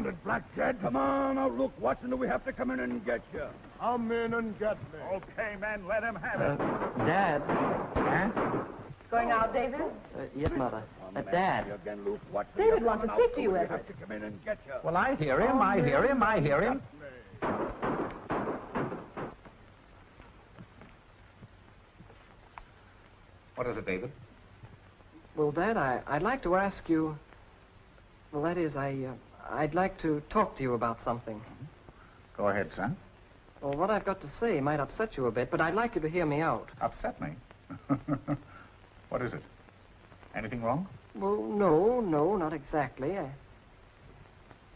it, Black Jed. Come on out, Luke Watson, or we have to come in and get you. Come in and get me. Okay, men, let him have it. Dad. Huh? Going out, David? Yes, Mother. Dad. Again, Luke Watson. David wants to speak to you, We Everett. have to come in and get you. Well, I hear him. I hear him. I hear him. What is it, David? Well, Dad, I'd like to ask you... Well, that is, I'd like to talk to you about something. Go ahead, son. Well, what I've got to say might upset you a bit, but I'd like you to hear me out. Upset me? What is it? Anything wrong? Well, no, not exactly.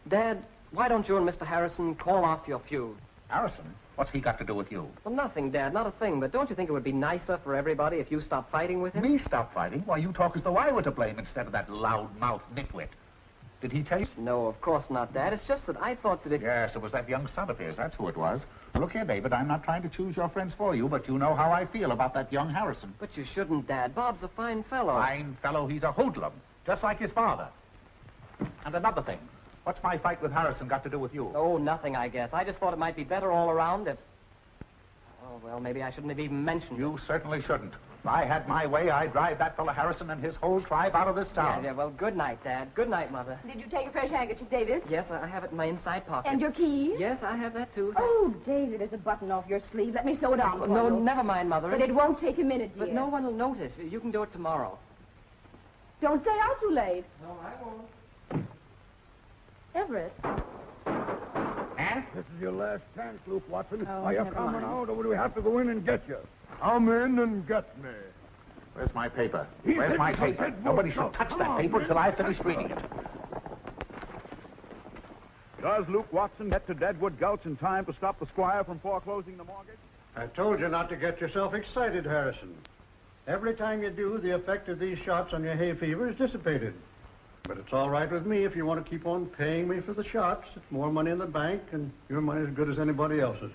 Dad, why don't you and Mr. Harrison call off your feud? Harrison? What's he got to do with you? Well, nothing, Dad, not a thing. But don't you think it would be nicer for everybody if you stopped fighting with him? Me stop fighting? Why, you talk as though I were to blame instead of that loud-mouthed nitwit. Did he tell you? No, of course not, Dad. It's just that I thought that if... Yes, it was that young son of his. That's who it was. Look here, David, I'm not trying to choose your friends for you, but you know how I feel about that young Harrison. But you shouldn't, Dad. Bob's a fine fellow. Fine fellow, he's a hoodlum, just like his father. And another thing, what's my fight with Harrison got to do with you? Oh, nothing, I guess. I just thought it might be better all around if... Oh, well, maybe I shouldn't have even mentioned You certainly shouldn't. If I had my way, I'd drive that fellow Harrison and his whole tribe out of this town. Yeah, well, good night, Dad. Good night, Mother. Did you take a fresh handkerchief, David? Yes, I have it in my inside pocket. And your keys? Yes, I have that, too. Oh, David, there's a button off your sleeve. Let me sew it on for No, you. never mind, Mother. But it won't take a minute, dear. But no one will notice. You can do it tomorrow. Don't stay out too late. No, I won't. Everett. Huh? This is your last chance, Luke Watson. Oh, Are you never coming mind. out, or do we have to go in and get you? Come in and get me. Where's my paper? He Where's said my you paper? said Nobody no, should touch come that on, paper man. till I finish reading it. Does Luke Watson get to Deadwood Gulch in time to stop the squire from foreclosing the mortgage? I told you not to get yourself excited, Harrison. Every time you do, the effect of these shots on your hay fever is dissipated. But it's all right with me if you want to keep on paying me for the shots. It's more money in the bank, and your money's as good as anybody else's.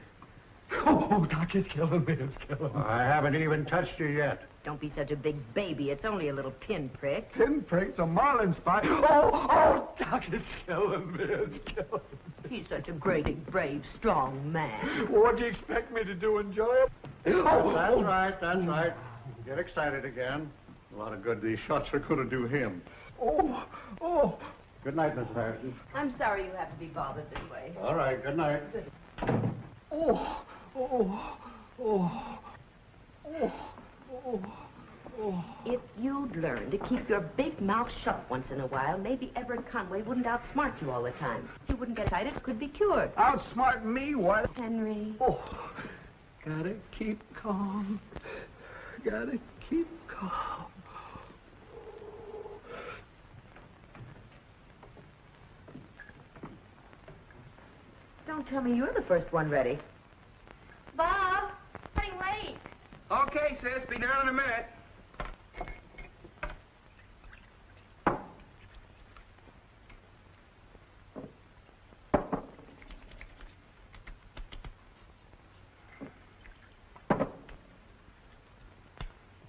Oh, Doc, it's killing me. It's killing me. I haven't even touched you yet. Don't be such a big baby. It's only a little pinprick. Pinpricks, a marlin spot. Oh, Doc, it's killing me. It's killing me. He's such a great, big, brave, strong man. What do you expect me to do, enjoy it? Oh, that's right, that's right. Get excited again. A lot of good these shots are going to do him. Oh. Good night, Mrs. Harrison. I'm sorry you have to be bothered this way. All right, good night. Oh. If you'd learn to keep your big mouth shut once in a while, maybe Everett Conway wouldn't outsmart you all the time. You wouldn't get excited. It could be cured. Outsmart me, what? Henry. Oh, gotta keep calm. Gotta keep calm. Don't tell me you're the first one ready. Bob, running late. Okay, sis. Be down in a minute.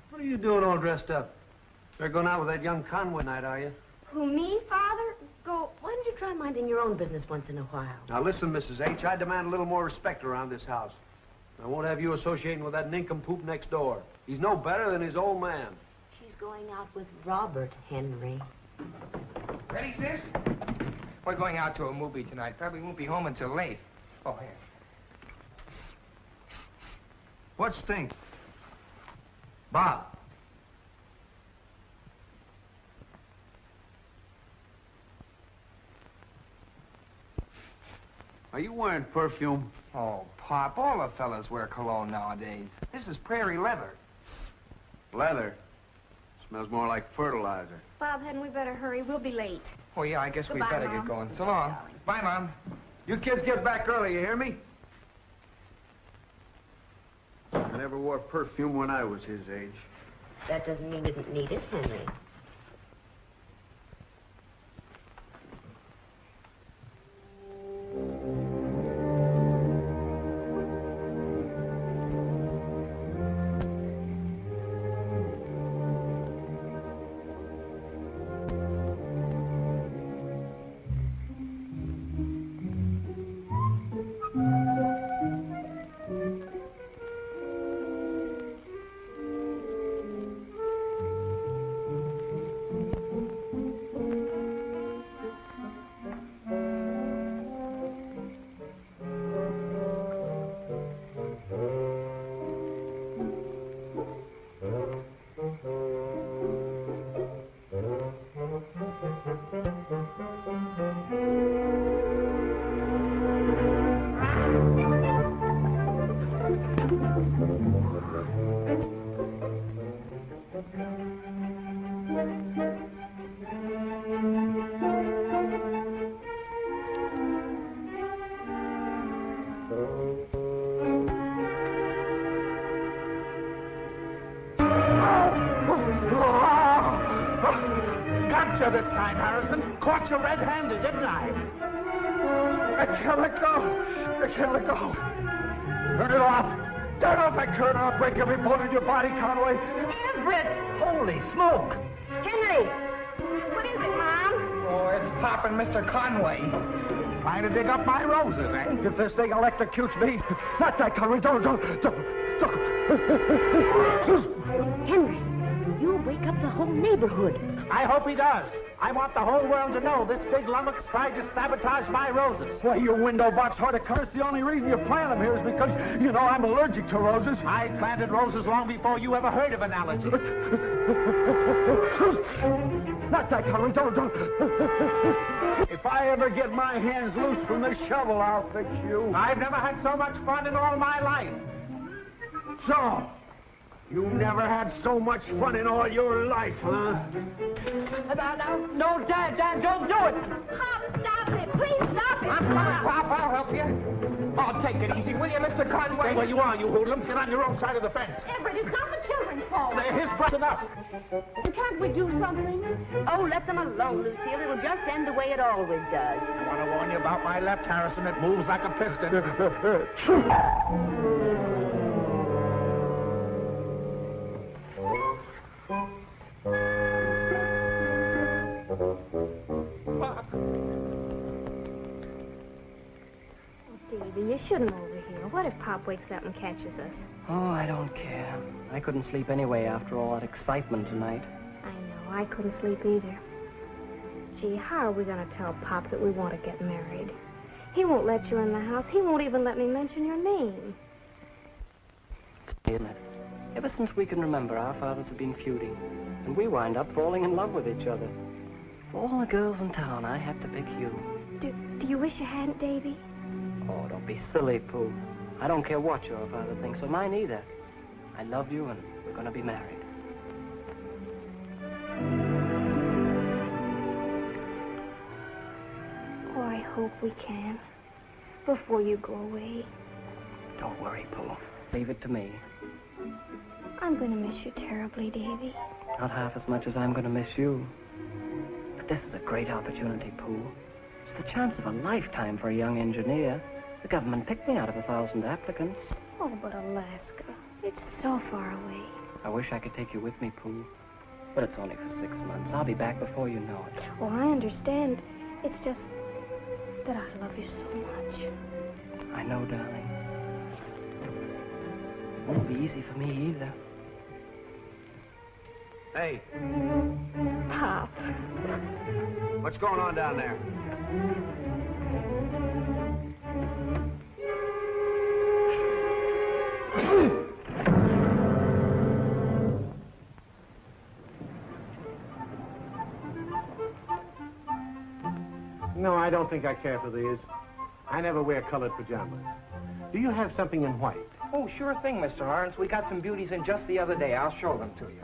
What are you doing all dressed up? You're going out with that young Conway night, are you? Who, me, Father? Go. Why don't you try minding your own business once in a while? Now listen, Mrs. H, I demand a little more respect around this house. I won't have you associating with that nincompoop next door. He's no better than his old man. She's going out with Robert, Henry. Ready, sis? We're going out to a movie tonight. Probably won't be home until late. Oh, here. What stinks? Bob. Are you wearing perfume? Oh, Pop, all the fellas wear cologne nowadays. This is prairie leather. Leather. Smells more like fertilizer. Bob, hadn't we better hurry? We'll be late. Oh, yeah, I guess we Goodbye, better Mom. get going. So long. Bye, Mom. You kids get back early, you hear me? I never wore perfume when I was his age. That doesn't mean you didn't need it, Henry. her this time, Harrison. Caught you red-handed, didn't I? I can't let go. I can't let go. Turn it off. Turn off that curtain. I'll break every bone in your body, Conway. Everett! Holy smoke. Henry! What is it, Mom? Oh, it's Pop and Mr. Conway. Trying to dig up my roses, eh? If this thing electrocutes me, not that, Conway. Don't. Henry, you'll wake up the whole neighborhood. I hope he does. I want the whole world to know this big lummox tried to sabotage my roses. Why, you window box horticulturist, the only reason you plant them here is because, you know, I'm allergic to roses. I planted roses long before you ever heard of an allergy. Not that, Conway. Don't. If I ever get my hands loose from this shovel, I'll fix you. I've never had so much fun in all my life. So, you never had so much fun in all your life, huh? No, Dad, don't do it. Pop, stop it. Please stop it. I'm coming, Pop. I'll help you. Oh, take it easy, will you, Mr. Conway? Stay where you are, you hoodlums. Get on your own side of the fence. Everett, it's not the children's fault. They're his breath enough. Can't we do something? Oh, let them alone, Lucille. It'll just end the way it always does. I want to warn you about my left, Harrison. It moves like a piston. Davy, you shouldn't overhear. What if Pop wakes up and catches us? Oh, I don't care. I couldn't sleep anyway after all that excitement tonight. I know. I couldn't sleep either. Gee, how are we going to tell Pop that we want to get married? He won't let you in the house. He won't even let me mention your name. Isn't it? Ever since we can remember, our fathers have been feuding, and we wind up falling in love with each other. Of all the girls in town, I had to pick you. Do you wish you hadn't, Davy? Oh, don't be silly, Pooh. I don't care what your father thinks, or mine either. I love you, and we're going to be married. Oh, I hope we can. Before you go away. Don't worry, Pooh. Leave it to me. I'm going to miss you terribly, Davy. Not half as much as I'm going to miss you. But this is a great opportunity, Pooh. It's the chance of a lifetime for a young engineer. The government picked me out of 1,000 applicants. Oh, but Alaska, it's so far away. I wish I could take you with me, Pooh. But it's only for 6 months. I'll be back before you know it. Well, I understand. It's just that I love you so much. I know, darling. It won't be easy for me either. Hey, Pop. what's going on down there? No, I don't think I care for these. I never wear colored pajamas. Do you have something in white? Oh, sure thing, Mr. Lawrence. We got some beauties in just the other day. I'll show them to you.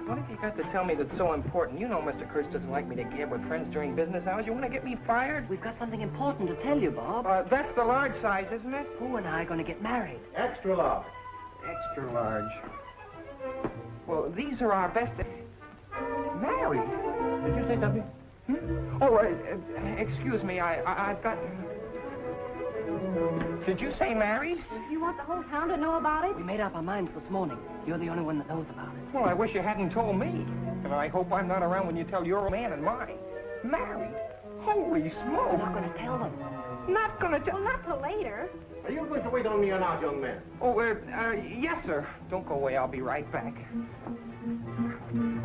What have you got to tell me that's so important? You know Mr. Kurtz doesn't like me to gab with friends during business hours. You want to get me fired? We've got something important to tell you, Bob. That's the large size, isn't it? Pooh and I are going to get married. Extra large. Extra large. Well, these are our best... Married? Did you say something? Hmm? Oh, excuse me. I've got... Did you say married? You want the whole town to know about it? We made up our minds this morning. You're the only one that knows about it. Well, I wish you hadn't told me. And I hope I'm not around when you tell your man and mine. Married? Holy smoke. We're not going to tell them. Not gonna tell... Well, not till later. Are you going to wait on me or not, young man? Oh, yes, sir. Don't go away. I'll be right back.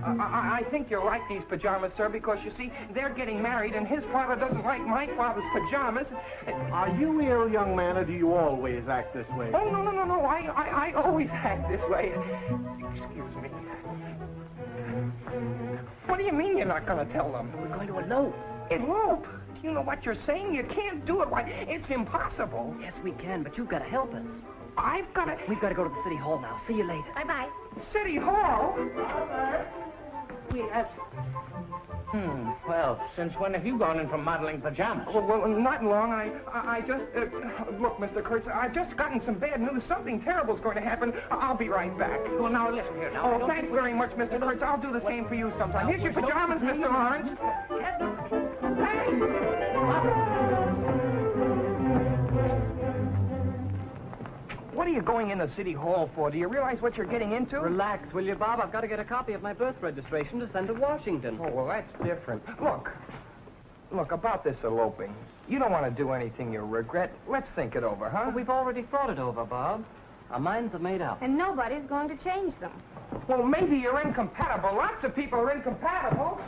I think you'll like these pajamas, sir, because, you see, they're getting married, and his father doesn't like my father's pajamas. Are you ill, young man, or do you always act this way? Oh, no. I always act this way. Excuse me. What do you mean you're not going to tell them? We're going to elope. Elope? Do you know what you're saying? You can't do it. Why, it's impossible. Yes, we can, but you've got to help us. I've got to... We've got to go to the city hall now. See you later. Bye-bye. City Hall? We have... Well, since when have you gone in for modeling pajamas? Well, not long. I just... look, Mr. Kurtz, I've just gotten some bad news. Something terrible's going to happen. I'll be right back. Well, now, listen here. Now, oh, thanks very much, Mr. Kurtz. I'll do the same for you sometime. Here's your pajamas, Mr. Lawrence. What are you going into City Hall for? Do you realize what you're getting into? Relax, will you, Bob? I've got to get a copy of my birth registration to send to Washington. Oh, well, that's different. Look, about this eloping. You don't want to do anything you'll regret. Let's think it over, huh? Well, we've already thought it over, Bob. Our minds are made up. And nobody's going to change them. Well, maybe you're incompatible. Lots of people are incompatible.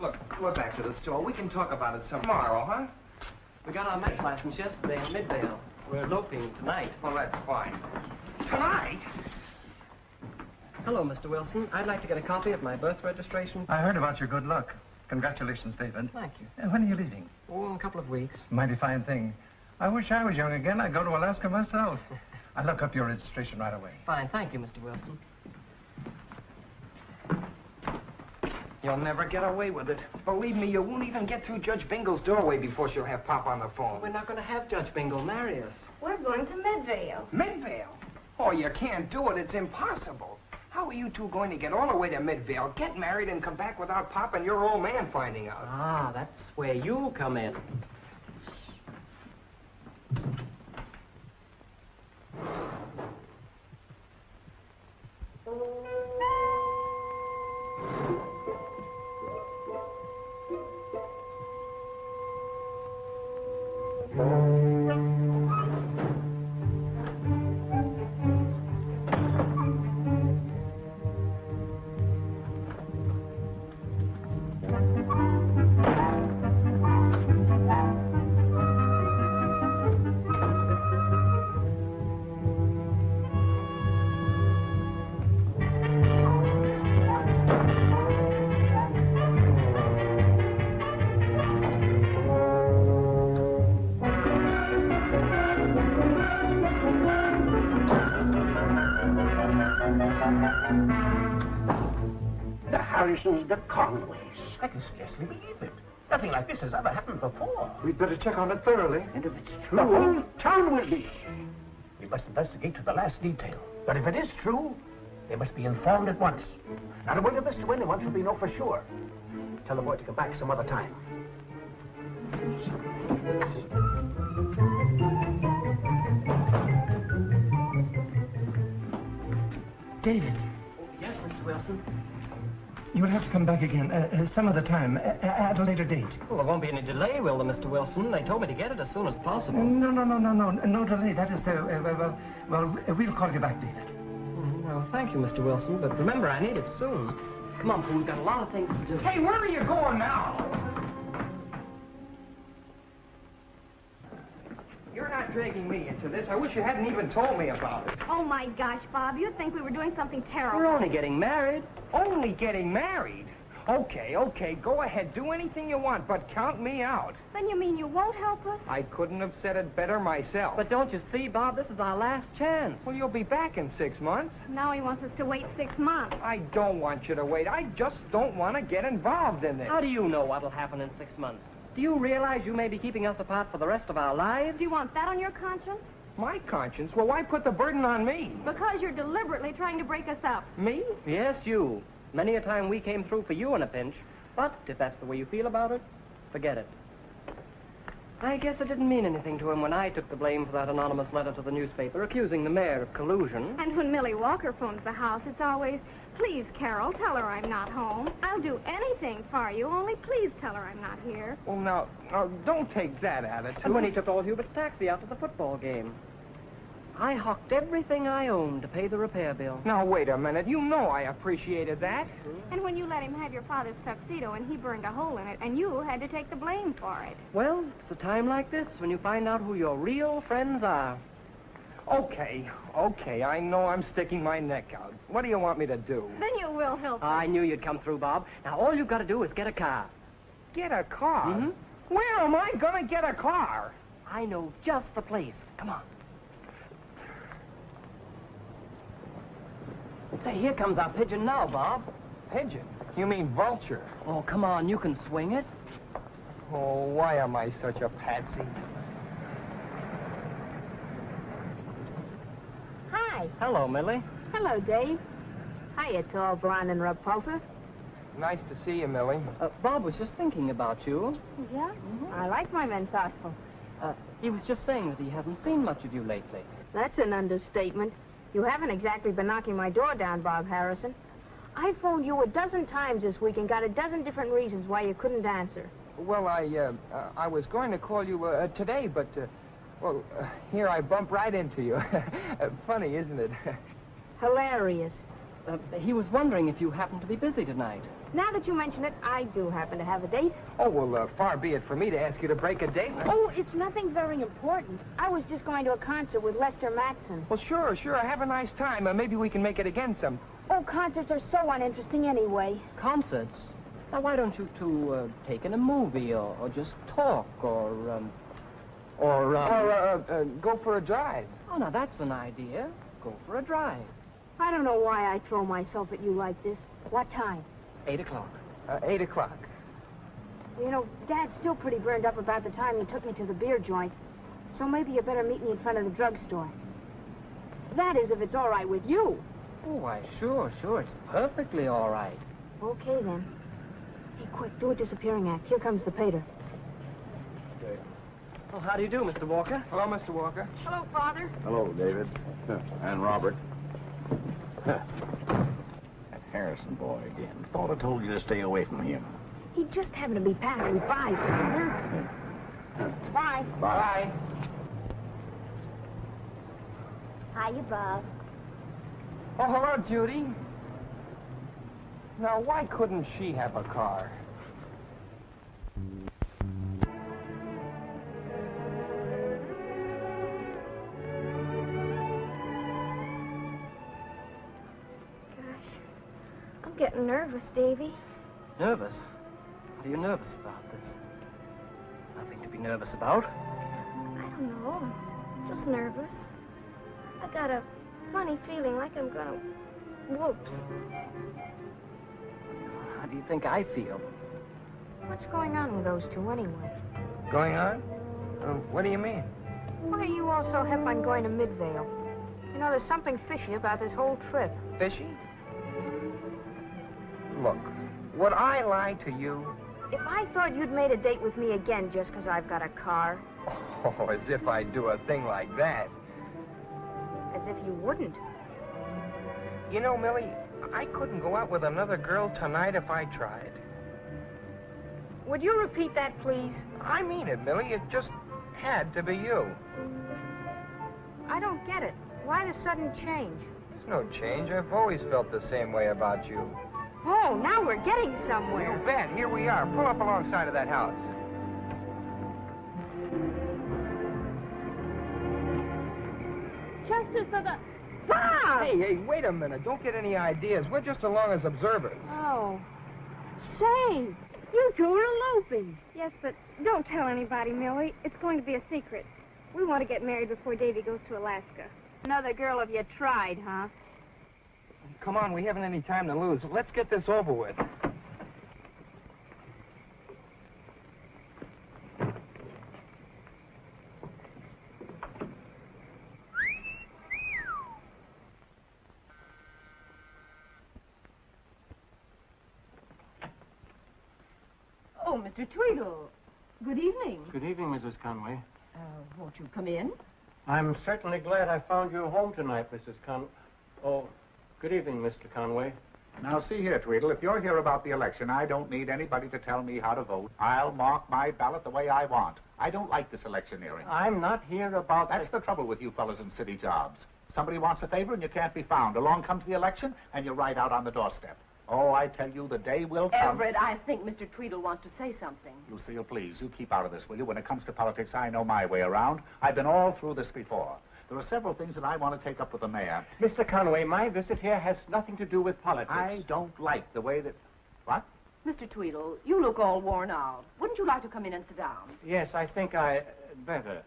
Look, we're back to the store. We can talk about it tomorrow, huh? We got our match license yesterday in Midvale. We're eloping tonight. Well, that's fine. Tonight? Hello, Mr. Wilson. I'd like to get a copy of my birth registration. I heard about your good luck. Congratulations, David. Thank you. When are you leaving? Oh, in a couple of weeks. Mighty fine thing. I wish I was young again. I'd go to Alaska myself. I'll look up your registration right away. Fine. Thank you, Mr. Wilson. You'll never get away with it. Believe me, you won't even get through Judge Bingle's doorway before she'll have Pop on the phone. We're not going to have Judge Bingle marry us. We're going to Midvale. Midvale? Oh, you can't do it. It's impossible. How are you two going to get all the way to Midvale, get married, and come back without Pop and your old man finding out? Ah, that's where you come in. The Conways. I can scarcely believe it. Nothing like this has ever happened before. We'd better check on it thoroughly. And if it's true, the whole town will be. We must investigate to the last detail. But if it is true, they must be informed at once. Not a word of this to anyone till we know for sure. Tell the boy to come back some other time. David. Oh, yes, Mr. Wilson. You will have to come back again some other time, at a later date. Well, there won't be any delay, will there, Mr. Wilson? They told me to get it as soon as possible. No delay. That is, we'll call you back, David. Well, thank you, Mr. Wilson, but remember, I need it soon. Come on, Pooh, we've got a lot of things to do. Hey, where are you going now? You're not dragging me into this. I wish you hadn't even told me about it. Oh, my gosh, Bob, you'd think we were doing something terrible. We're only getting married. Only getting married? Okay, go ahead. Do anything you want, but count me out. Then you mean you won't help us? I couldn't have said it better myself. But don't you see, Bob, this is our last chance. Well, you'll be back in 6 months. Now he wants us to wait 6 months. I don't want you to wait. I just don't want to get involved in this. How do you know what'll happen in 6 months? Do you realize you may be keeping us apart for the rest of our lives? Do you want that on your conscience? My conscience? Well, why put the burden on me? Because you're deliberately trying to break us up. Me? Yes, you. Many a time we came through for you in a pinch. But if that's the way you feel about it, forget it. I guess it didn't mean anything to him when I took the blame for that anonymous letter to the newspaper accusing the mayor of collusion. And when Millie Walker phones the house, it's always, please, Carol, tell her I'm not home. I'll do anything for you, only please tell her I'm not here. Well, now, don't take that attitude. And when he took old Hubert's taxi out to the football game, I hawked everything I owned to pay the repair bill. Now, wait a minute. You know I appreciated that. And when you let him have your father's tuxedo and he burned a hole in it, and you had to take the blame for it. Well, it's a time like this when you find out who your real friends are. Okay, I know I'm sticking my neck out. What do you want me to do? Then you will help us. I knew you'd come through, Bob. Now, all you've got to do is get a car. Get a car? Mm-hmm. Where am I going to get a car? I know just the place. Come on. Say, here comes our pigeon now, Bob. Pigeon? You mean vulture? Oh, come on, you can swing it. Oh, why am I such a patsy? Hi. Hello, Millie. Hello, Dave. Hiya, tall, blonde, and repulsive. Nice to see you, Millie. Bob was just thinking about you. Yeah? I like my men thoughtful. He was just saying that he hasn't seen much of you lately. That's an understatement. You haven't exactly been knocking my door down, Bob Harrison. I phoned you a dozen times this week and got a dozen different reasons why you couldn't answer. Well, I was going to call you today, but, here I bump right into you. Funny, isn't it? Hilarious. He was wondering if you happened to be busy tonight. Now that you mention it, I do happen to have a date. Oh, well, far be it for me to ask you to break a date. Oh, it's nothing very important. I was just going to a concert with Lester Matson. Well, sure. Have a nice time. Maybe we can make it again some. Oh, concerts are so uninteresting anyway. Concerts? Now, why don't you two take in a movie or just talk or go for a drive. Oh, now that's an idea. Go for a drive. I don't know why I throw myself at you like this. What time? 8 o'clock. 8 o'clock. You know, Dad's still pretty burned up about the time you took me to the beer joint. So maybe you better meet me in front of the drugstore. That is, if it's all right with you. Oh, why, sure. It's perfectly all right. Okay, then. Hey, quick, do a disappearing act. Here comes the pater. Okay. Oh, how do you do, Mr. Walker? Hello, Mr. Walker. Hello, Father. Hello, David. And Robert. That Harrison boy again. Thought I told you to stay away from him. He just happened to be passing by, Father. Bye. Bye. Hiya, Bob. Oh, hello, Judy. Now, why couldn't she have a car? I'm getting nervous, Davy. Nervous? What are you nervous about this? Nothing to be nervous about. I don't know. Just nervous. I got a funny feeling like I'm gonna... Whoops. How do you think I feel? What's going on with those two, anyway? Going on? What do you mean? Why are you all so hep on going to Midvale? You know, there's something fishy about this whole trip. Fishy? Look, would I lie to you? If I thought you'd made a date with me again just because I've got a car... Oh, as if I'd do a thing like that. As if you wouldn't. You know, Millie, I couldn't go out with another girl tonight if I tried. Would you repeat that, please? I mean it, Millie. It just had to be you. I don't get it. Why the sudden change? There's no change. I've always felt the same way about you. Oh, now we're getting somewhere. You bet. Here we are. Pull up alongside of that house. Justice for the... Bob! Hey, wait a minute. Don't get any ideas. We're just along as observers. Oh. Say, you two are eloping. Yes, but don't tell anybody, Millie. It's going to be a secret. We want to get married before Davy goes to Alaska. Another girl of you tried, huh? Come on, we haven't any time to lose. Let's get this over with. Oh, Mr. Tweedle. Good evening. Good evening, Mrs. Conway. Won't you come in? I'm certainly glad I found you home tonight, Mrs. Oh, good evening, Mr. Conway. Now, see here, Tweedle, if you're here about the election, I don't need anybody to tell me how to vote. I'll mark my ballot the way I want. I don't like this electioneering. I'm not here about... That's the trouble with you fellas in city jobs. Somebody wants a favor and you can't be found. Along comes the election and you're right out on the doorstep. Oh, I tell you, the day will come... Everett, I think Mr. Tweedle wants to say something. Lucille, please, you keep out of this, will you? When it comes to politics, I know my way around. I've been all through this before. There are several things that I want to take up with the mayor. Mr. Conway, my visit here has nothing to do with politics. I don't like the way that... What? Mr. Tweedle, you look all worn out. Wouldn't you like to come in and sit down? Yes, I think I better.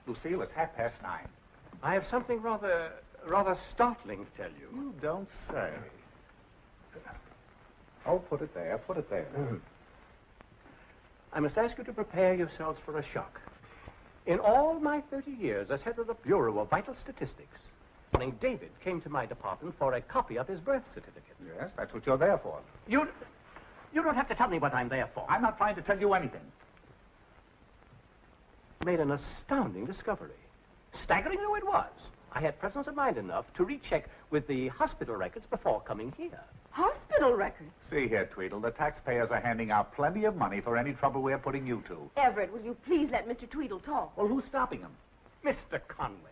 Lucille, it's 9:30. I have something rather startling to tell you. You don't say. Oh, put it there, put it there. I must ask you to prepare yourselves for a shock. In all my 30 years as head of the Bureau of Vital Statistics, David came to my department for a copy of his birth certificate. Yes, that's what you're there for. You don't have to tell me what I'm there for. I'm not trying to tell you anything. Made an astounding discovery. Staggering though it was, I had presence of mind enough to recheck with the hospital records before coming here. Hospital records? See here, Tweedle, the taxpayers are handing out plenty of money for any trouble we're putting you to. Everett, will you please let Mr. Tweedle talk? Well, who's stopping him? Mr. Conway.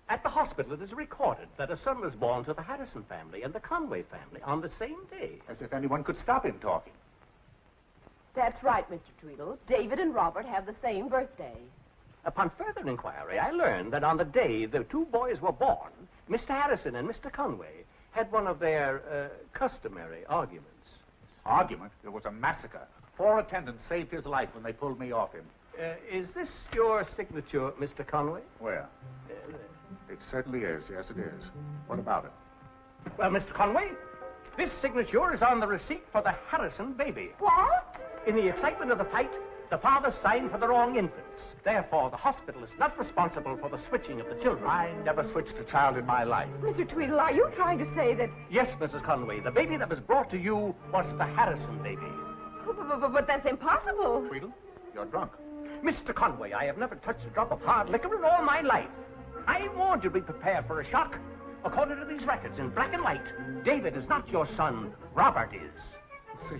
At the hospital, it is recorded that a son was born to the Harrison family and the Conway family on the same day. As if anyone could stop him talking. That's right, Mr. Tweedle. David and Robert have the same birthday. Upon further inquiry, I learned that on the day the two boys were born, Mr. Harrison and Mr. Conway had one of their customary arguments. Argument? It was a massacre. 4 attendants saved his life when they pulled me off him. Is this your signature, Mr. Conway? Where? It certainly is. Yes, it is. What about it? Well, Mr. Conway, this signature is on the receipt for the Harrison baby. What? In the excitement of the fight, the father signed for the wrong infants. Therefore, the hospital is not responsible for the switching of the children. I never switched a child in my life. Mr. Tweedle, are you trying to say that... Yes, Mrs. Conway. The baby that was brought to you was the Harrison baby. But that's impossible. Tweedle, you're drunk. Mr. Conway, I have never touched a drop of hard liquor in all my life. I warned you to be prepared for a shock. According to these records, in black and white, David is not your son. Robert is. See,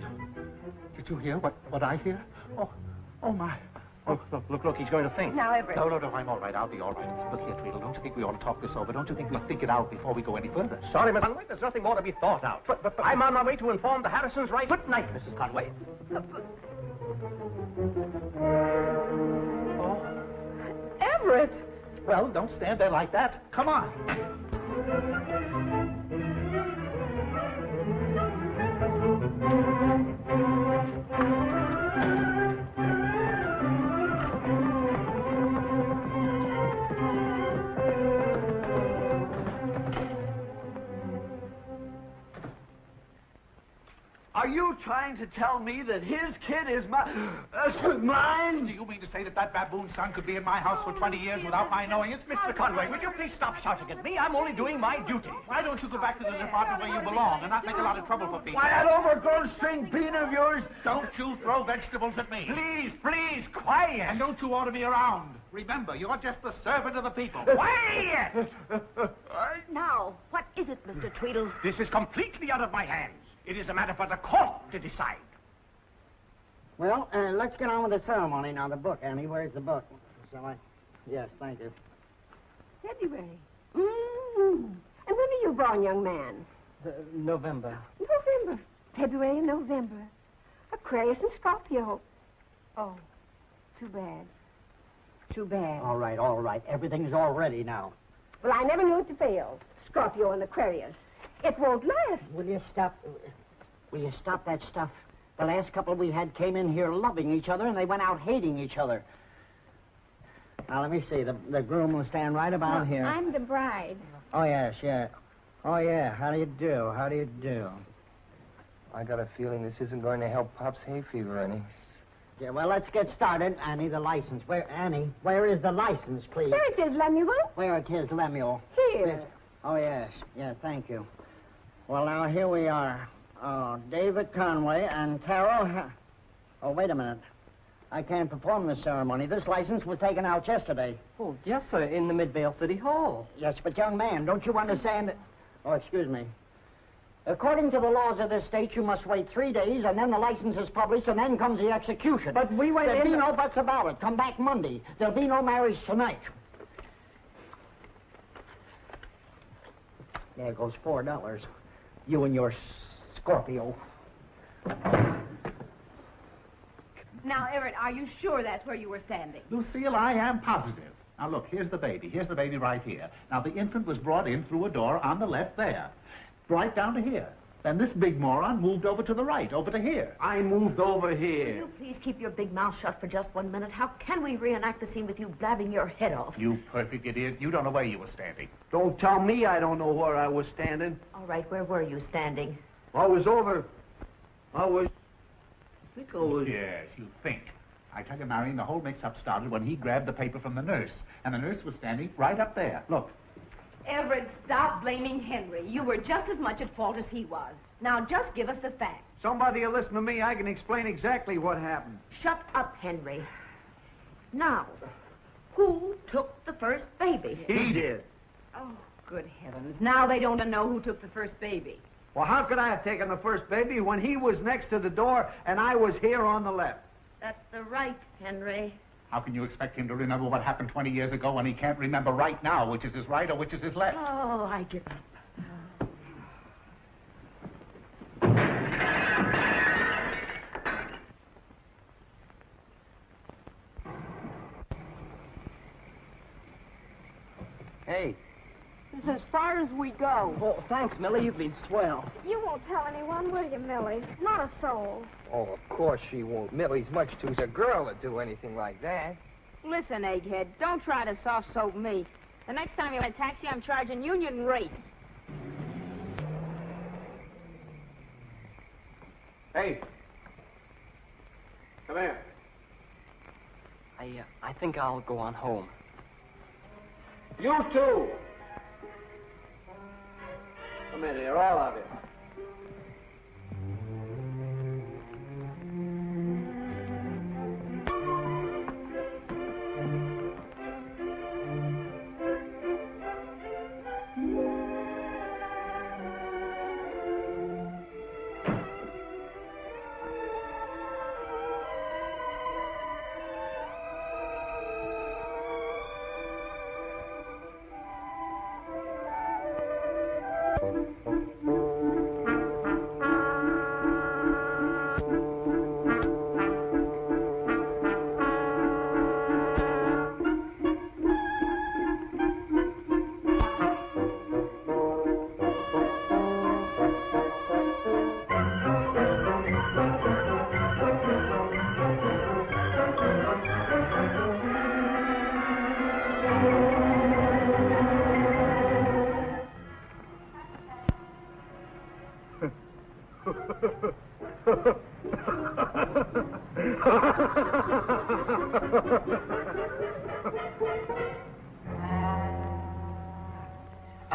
did you hear what I hear? Oh, my. Look, he's going to faint. Now, Everett. No, I'm all right. I'll be all right. Look here, Tweedle, don't you think we ought to talk this over? Don't you think we'll think it out before we go any further? Sorry, Miss Conway, there's nothing more to be thought out. But I'm on my way to inform the Harrisons right. Good night, Mrs. Conway. Everett! Well, don't stand there like that. Come on. Are you trying to tell me that his kid is mine? Do you mean to say that baboon son could be in my house for 20 years without my knowing it? Mr. Conway, would you please stop shouting at me? I'm only doing my duty. Why don't you go back to the department where you belong and not make a lot of trouble for people? Why, that overgrown string bean of yours? Don't you throw vegetables at me. Please, quiet. And don't you ought to be around. Remember, you're just the servant of the people. Quiet! Now, what is it, Mr. Tweedle? This is completely out of my hands. It is a matter for the court to decide. Well, let's get on with the ceremony now. The book, Annie. Where's the book? Shall I? Yes, thank you. February. And when are you born, young man? November. November. February and November. Aquarius and Scorpio. Oh, too bad. Too bad. All right. Everything's all ready now. Well, I never knew it to fail. Scorpio and Aquarius. It won't last. Will you stop that stuff? The last couple we had came in here loving each other, and they went out hating each other. Now, let me see. The groom will stand right about here. I'm the bride. Oh, yes, yeah. Oh, yeah. How do you do? I got a feeling this isn't going to help Pop's hay fever any. Yeah, well, let's get started. Annie, the license. Annie, where is the license, please? There it is, Lemuel. Where it is, Lemuel? Here. Oh, yes. Yeah, thank you. Well, now, here we are. Oh, David Conway and Carol... Oh, wait a minute. I can't perform the ceremony. This license was taken out yesterday. Oh, yes, sir, in the Midvale City Hall. Yes, but young man, don't you understand that... Oh, excuse me. According to the laws of this state, you must wait 3 days, and then the license is published, and then comes the execution. But we went There'll in... be no buts about it. Come back Monday. There'll be no marriage tonight. There goes $4. You and your Scorpio. Now, Everett, are you sure that's where you were standing? Lucille, I am positive. Now, look, here's the baby. Here's the baby right here. Now, the infant was brought in through a door on the left there. Right down to here. Then this big moron moved over to the right, over to here. I moved over Will here. you please keep your big mouth shut for just 1 minute? How can we reenact the scene with you blabbing your head off? You perfect idiot. You don't know where you were standing. Don't tell me I don't know where I was standing. All right, where were you standing? I was over. I think I was... Yes, you think. I tell you, Marion, the whole mix-up started when he grabbed the paper from the nurse. And the nurse was standing right up there. Look. Everett, stop blaming Henry. You were just as much at fault as he was. Now, just give us the facts. Somebody will listen to me. I can explain exactly what happened. Shut up, Henry. Now, who took the first baby? He did. Oh, good heavens. Now they don't know who took the first baby. Well, how could I have taken the first baby when he was next to the door and I was here on the left? That's the right, Henry. How can you expect him to remember what happened 20 years ago when he can't remember right now which is his right or which is his left? Oh, I give up. Hey. This is as far as we go. Oh, thanks, Millie. You've been swell. You won't tell anyone, will you, Millie? Not a soul. Oh, of course she won't. Millie's much too a girl to do anything like that. Listen, egghead, don't try to soft-soap me. The next time you're in a taxi, I'm charging union rates. Hey. Come here. I think I'll go on home. You too. Come in here, all of you.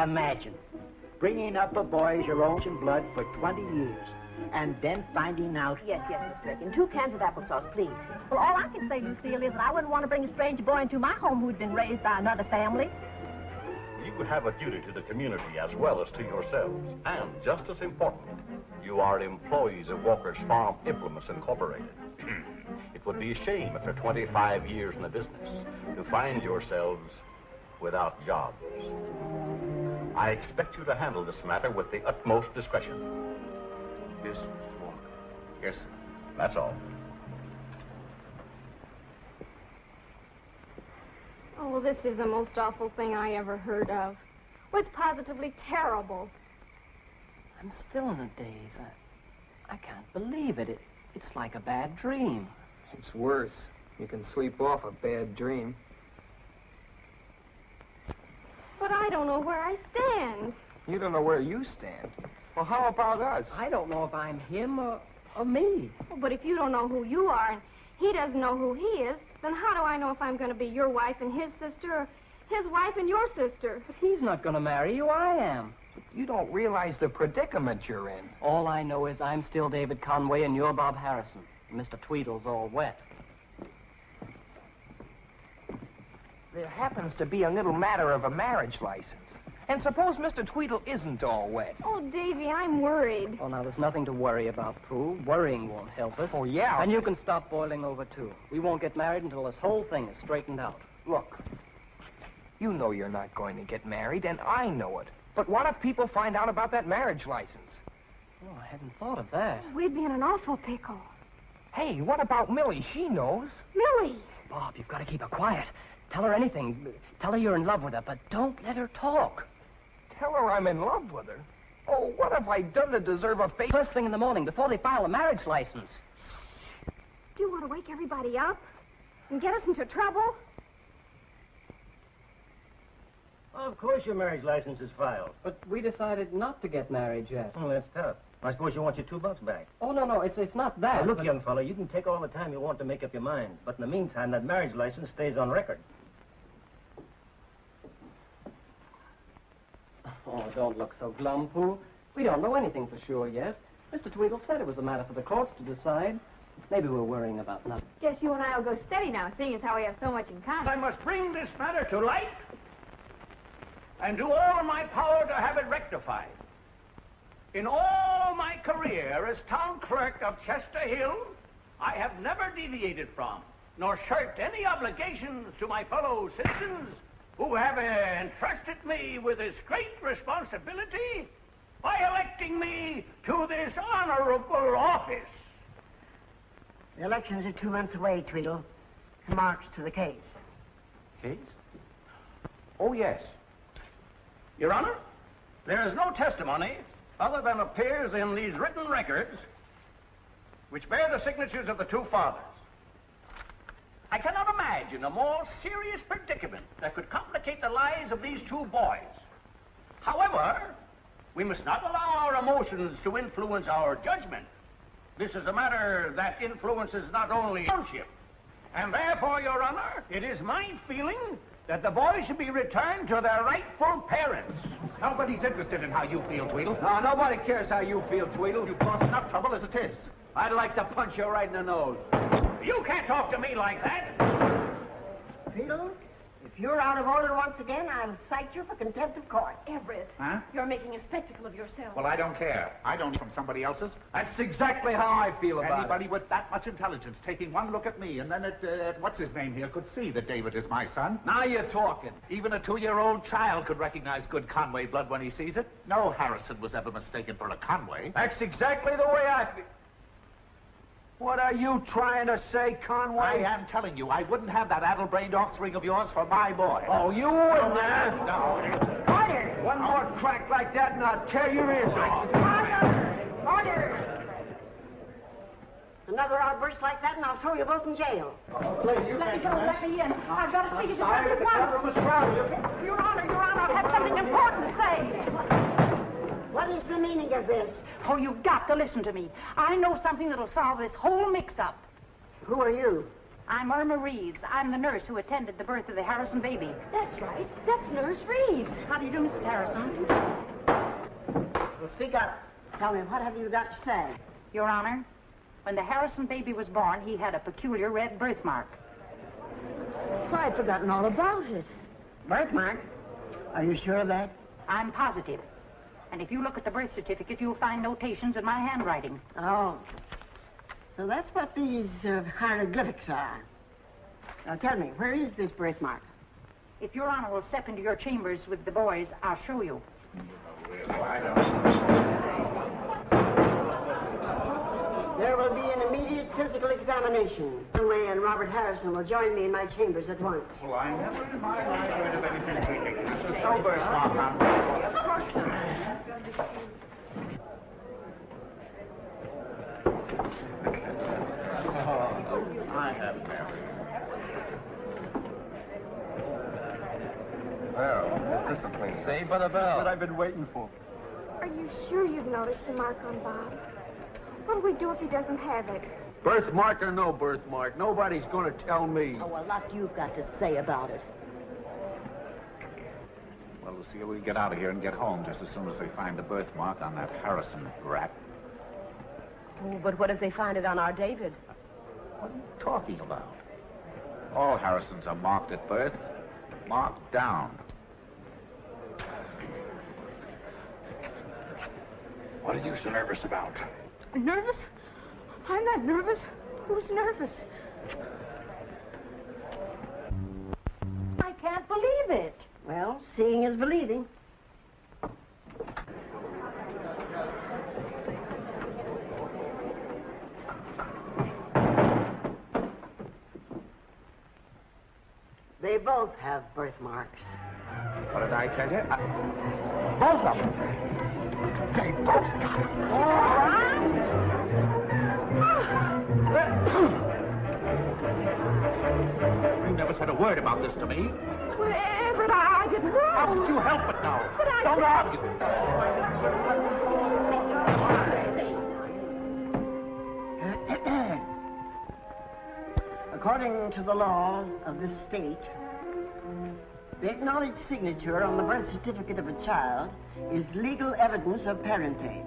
Imagine bringing up a boy as your own blood for 20 years and then finding out... Yes, Miss Strickland. 2 cans of applesauce, please. Well, all I can say, Lucille, is that I wouldn't want to bring a strange boy into my home who'd been raised by another family. You have a duty to the community as well as to yourselves. And just as important, you are employees of Walker's Farm Implements Incorporated. It would be a shame after 25 years in the business to find yourselves without jobs. I expect you to handle this matter with the utmost discretion. Yes, Walker. Yes, that's all. Oh, well, this is the most awful thing I ever heard of. Well, it's positively terrible. I'm still in a daze. I can't believe it. It's like a bad dream. It's worse. You can sleep off a bad dream. But I don't know where I stand. You don't know where you stand. Well, how about us? I don't know if I'm him or me. Well, but if you don't know who you are and he doesn't know who he is, then how do I know if I'm going to be your wife and his sister or his wife and your sister? But he's not going to marry you. I am. You don't realize the predicament you're in. All I know is I'm still David Conway and you're Bob Harrison. Mr. Tweedle's all wet. There happens to be a little matter of a marriage license. And suppose Mr. Tweedle isn't all wet. Oh, Davy, I'm worried. Oh, now, there's nothing to worry about, Prue. Worrying won't help us. Oh, yeah. And you can stop boiling over, too. We won't get married until this whole thing is straightened out. Look, you know you're not going to get married, and I know it. But what if people find out about that marriage license? Oh, I hadn't thought of that. We'd be in an awful pickle. Hey, what about Millie? She knows. Millie! Bob, you've got to keep her quiet. Tell her anything. Tell her you're in love with her, but don't let her talk. Tell her I'm in love with her? Oh, what have I done to deserve a fate? First thing in the morning, before they file a marriage license. Do you want to wake everybody up and get us into trouble? Well, of course your marriage license is filed. But we decided not to get married yet. Oh, that's tough. I suppose you want your $2 back. Oh, no, it's not that. Now, look, young fella, you can take all the time you want to make up your mind. But in the meantime, that marriage license stays on record. Oh, don't look so glum, Pooh. We don't know anything for sure yet. Mr. Tweedle said it was a matter for the courts to decide. Maybe we're worrying about nothing. Guess you and I will go steady now, seeing as how we have so much in common. I must bring this matter to light and do all in my power to have it rectified. In all my career as town clerk of Chester Hill, I have never deviated from nor shirked any obligations to my fellow citizens who have entrusted me with this great responsibility by electing me to this honorable office. The elections are 2 months away, Tweedle. Marks to the case. Case? Oh, yes. Your Honor, there is no testimony other than appears in these written records which bear the signatures of the two fathers. I cannot imagine a more serious predicament that could complicate the lives of these two boys. However, we must not allow our emotions to influence our judgment. This is a matter that influences not only township, and therefore, Your Honor, it is my feeling that the boys should be returned to their rightful parents. Nobody's interested in how you feel, Tweedle. No, nobody cares how you feel, Tweedle. You've caused enough trouble as it is. I'd like to punch you right in the nose. You can't talk to me like that. Tweedle, if you're out of order once again, I'll cite you for contempt of court. Everett, Huh? you're making a spectacle of yourself. Well, I don't care. I don't from somebody else's. That's exactly how I feel about Anybody with that much intelligence taking one look at me and then at what's his name here could see that David is my son. Now you're talking. Even a 2-year-old child could recognize good Conway blood when he sees it. No Harrison was ever mistaken for a Conway. That's exactly the way I feel. What are you trying to say, Conway? I am telling you, I wouldn't have that addle-brained offspring of yours for my boy. Oh, you wouldn't, huh? No. Order! One more crack like that and I'll tear your ears off. Order! Another outburst like that and I'll throw you both in jail. Let me go, let me in. I've got to speak to the judge at once. Your Honor, I have something important to say. What is the meaning of this? Oh, you've got to listen to me. I know something that'll solve this whole mix-up. Who are you? I'm Irma Reeves. I'm the nurse who attended the birth of the Harrison baby. That's right. That's Nurse Reeves. How do you do, Mrs. Harrison? Well, speak up. Tell me, what have you got to say? Your Honor, when the Harrison baby was born, he had a peculiar red birthmark. Why, I'd forgotten all about it. Birthmark? Are you sure of that? I'm positive. And if you look at the birth certificate, you'll find notations in my handwriting. Oh. So that's what these hieroglyphics are. Now tell me, where is this birthmark? If Your Honor will step into your chambers with the boys, I'll show you. There will be an immediate physical examination. Conway and Robert Harrison will join me in my chambers at once. Well, I never in my life heard of anything ridiculous. It's so birthmark on. Of course not. I have never. Well, this is a place saved by the bell. What I've been waiting for. Are you sure you've noticed the mark on Bob? What'll we do if he doesn't have it? Birthmark or no birthmark, nobody's going to tell me. Oh, a lot you've got to say about it. Well, we'll see if we can get out of here and get home just as soon as they find the birthmark on that Harrison rat. Oh, but what if they find it on our David? What are you talking about? All Harrisons are marked at birth. Marked down. What are you so nervous about? Nervous? I'm not nervous. Who's nervous? I can't believe it. Well, seeing is believing. They both have birthmarks. What did I tell you? Both of them. They both got it. You never said a word about this to me. Well, Everett, I didn't know. How could you help it now? But I... Don't argue. according to the law of this state, the acknowledged signature on the birth certificate of a child is legal evidence of parentage.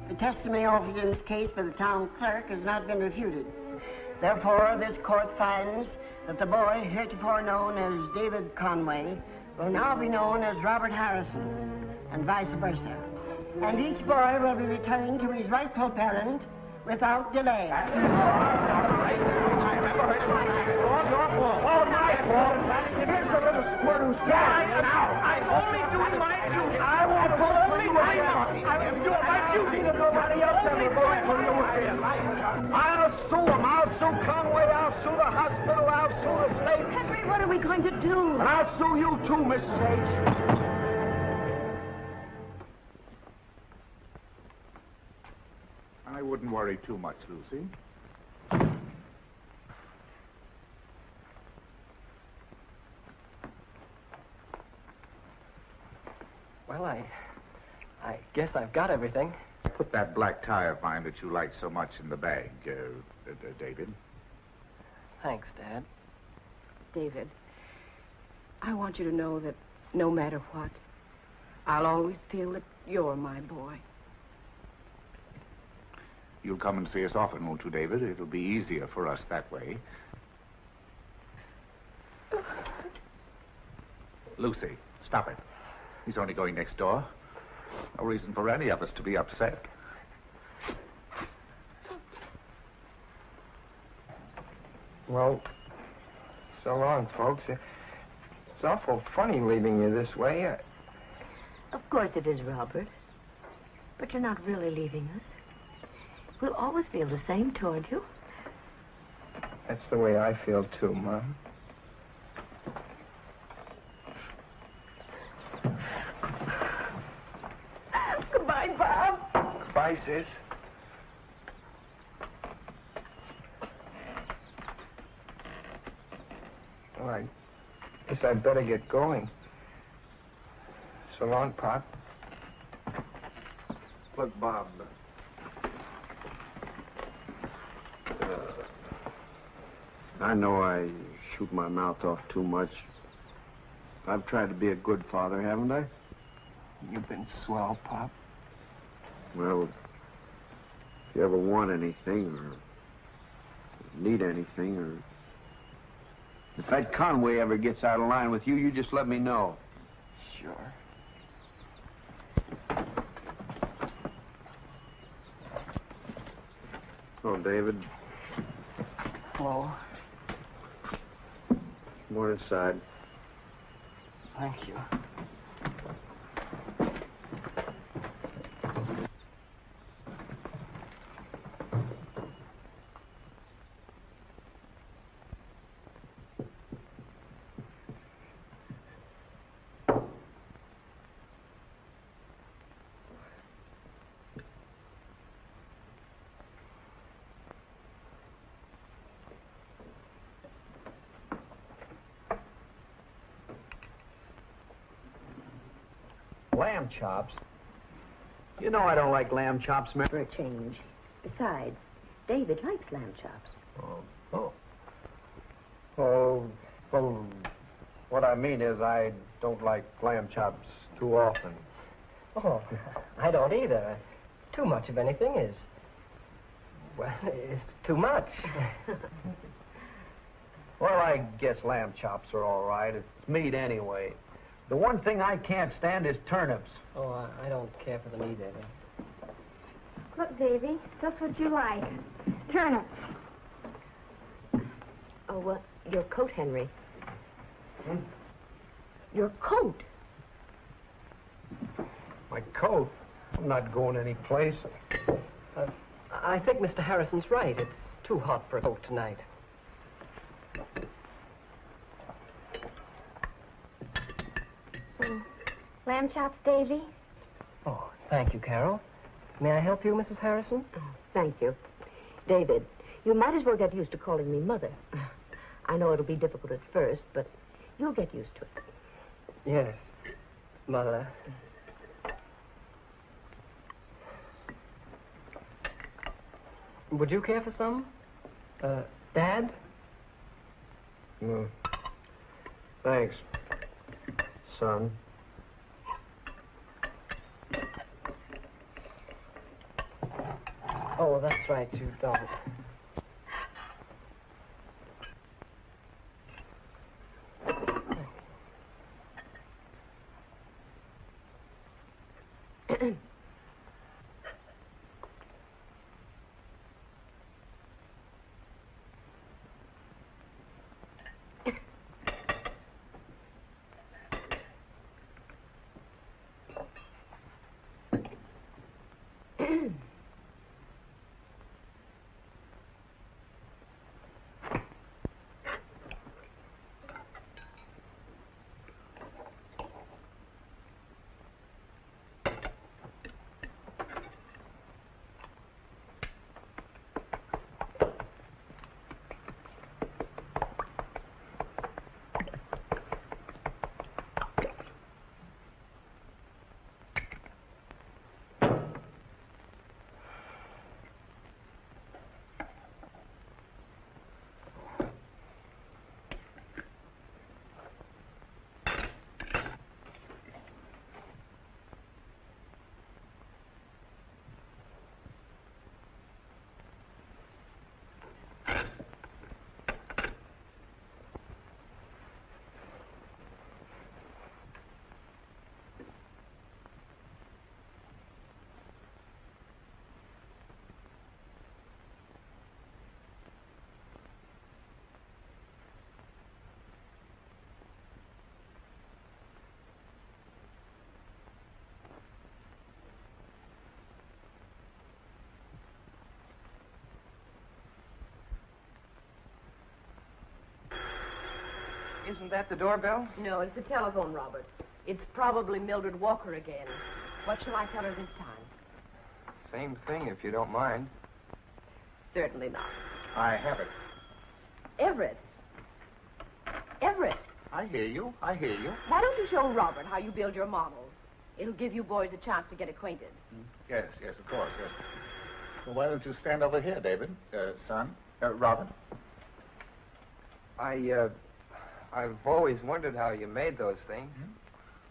The testimony offered in this case by the town clerk has not been refuted. Therefore, this court finds that the boy heretofore known as David Conway will now be known as Robert Harrison, and vice versa. And each boy will be returned to his rightful parent without delay. All my fault. Here's a little squirt who's dying now. I'm only doing my duty. I won't pull only my duty. I'm doing my duty that nobody else ever going to lose him. I'll sue him. I'll sue Conway. I'll sue the hospital. I'll sue the state. Henry, what are we going to do? And I'll sue you too, Mrs. H. I wouldn't worry too much, Lucy. Well, I guess I've got everything. Put that black tie of mine that you like so much in the bag, David. Thanks, Dad. David, I want you to know that no matter what, I'll always feel that you're my boy. You'll come and see us often, won't you, David? It'll be easier for us that way. Lucy, stop it. He's only going next door. No reason for any of us to be upset. Well, so long, folks. It's awful funny leaving you this way. Of course it is, Robert. But you're not really leaving us. We'll always feel the same toward you. That's the way I feel, too, Mom. Goodbye, Bob. Goodbye, sis. Well, I guess I'd better get going. So long, Pop. Look, Bob. I know I shoot my mouth off too much. I've tried to be a good father, haven't I? You've been swell, Pop. Well, if you ever want anything or need anything, or if that Conway ever gets out of line with you, you just let me know. Sure. Oh, David. Hello. Come on inside. Thank you. Lamb chops? You know I don't like lamb chops, Mary. For a change. Besides, David likes lamb chops. Oh, well, what I mean is I don't like lamb chops too often. Oh, I don't either. Too much of anything is... well, it's too much. Well, I guess lamb chops are all right. It's meat anyway. The one thing I can't stand is turnips. Oh, I don't care for them either. Look, Davy, just what you like. Turnips. Oh, your coat, Henry. Your coat? My coat? I'm not going any place. I think Mr. Harrison's right. It's too hot for a coat tonight. Lamb chops, Davy? Oh, thank you, Carol. May I help you, Mrs. Harrison? Oh, thank you. David, you might as well get used to calling me Mother. I know it'll be difficult at first, but you'll get used to it. Yes, Mother. Would you care for some? Dad? Thanks, son. Oh, that's right, you don't. Isn't that the doorbell? No, it's the telephone, Robert. It's probably Mildred Walker again. What shall I tell her this time? Same thing, if you don't mind. Certainly not. I have it. Everett. Everett. I hear you. I hear you. Why don't you show Robert how you build your models? It'll give you boys a chance to get acquainted. Yes, yes, of course, yes. Well, why don't you stand over here, David? Son? Robin? I've always wondered how you made those things.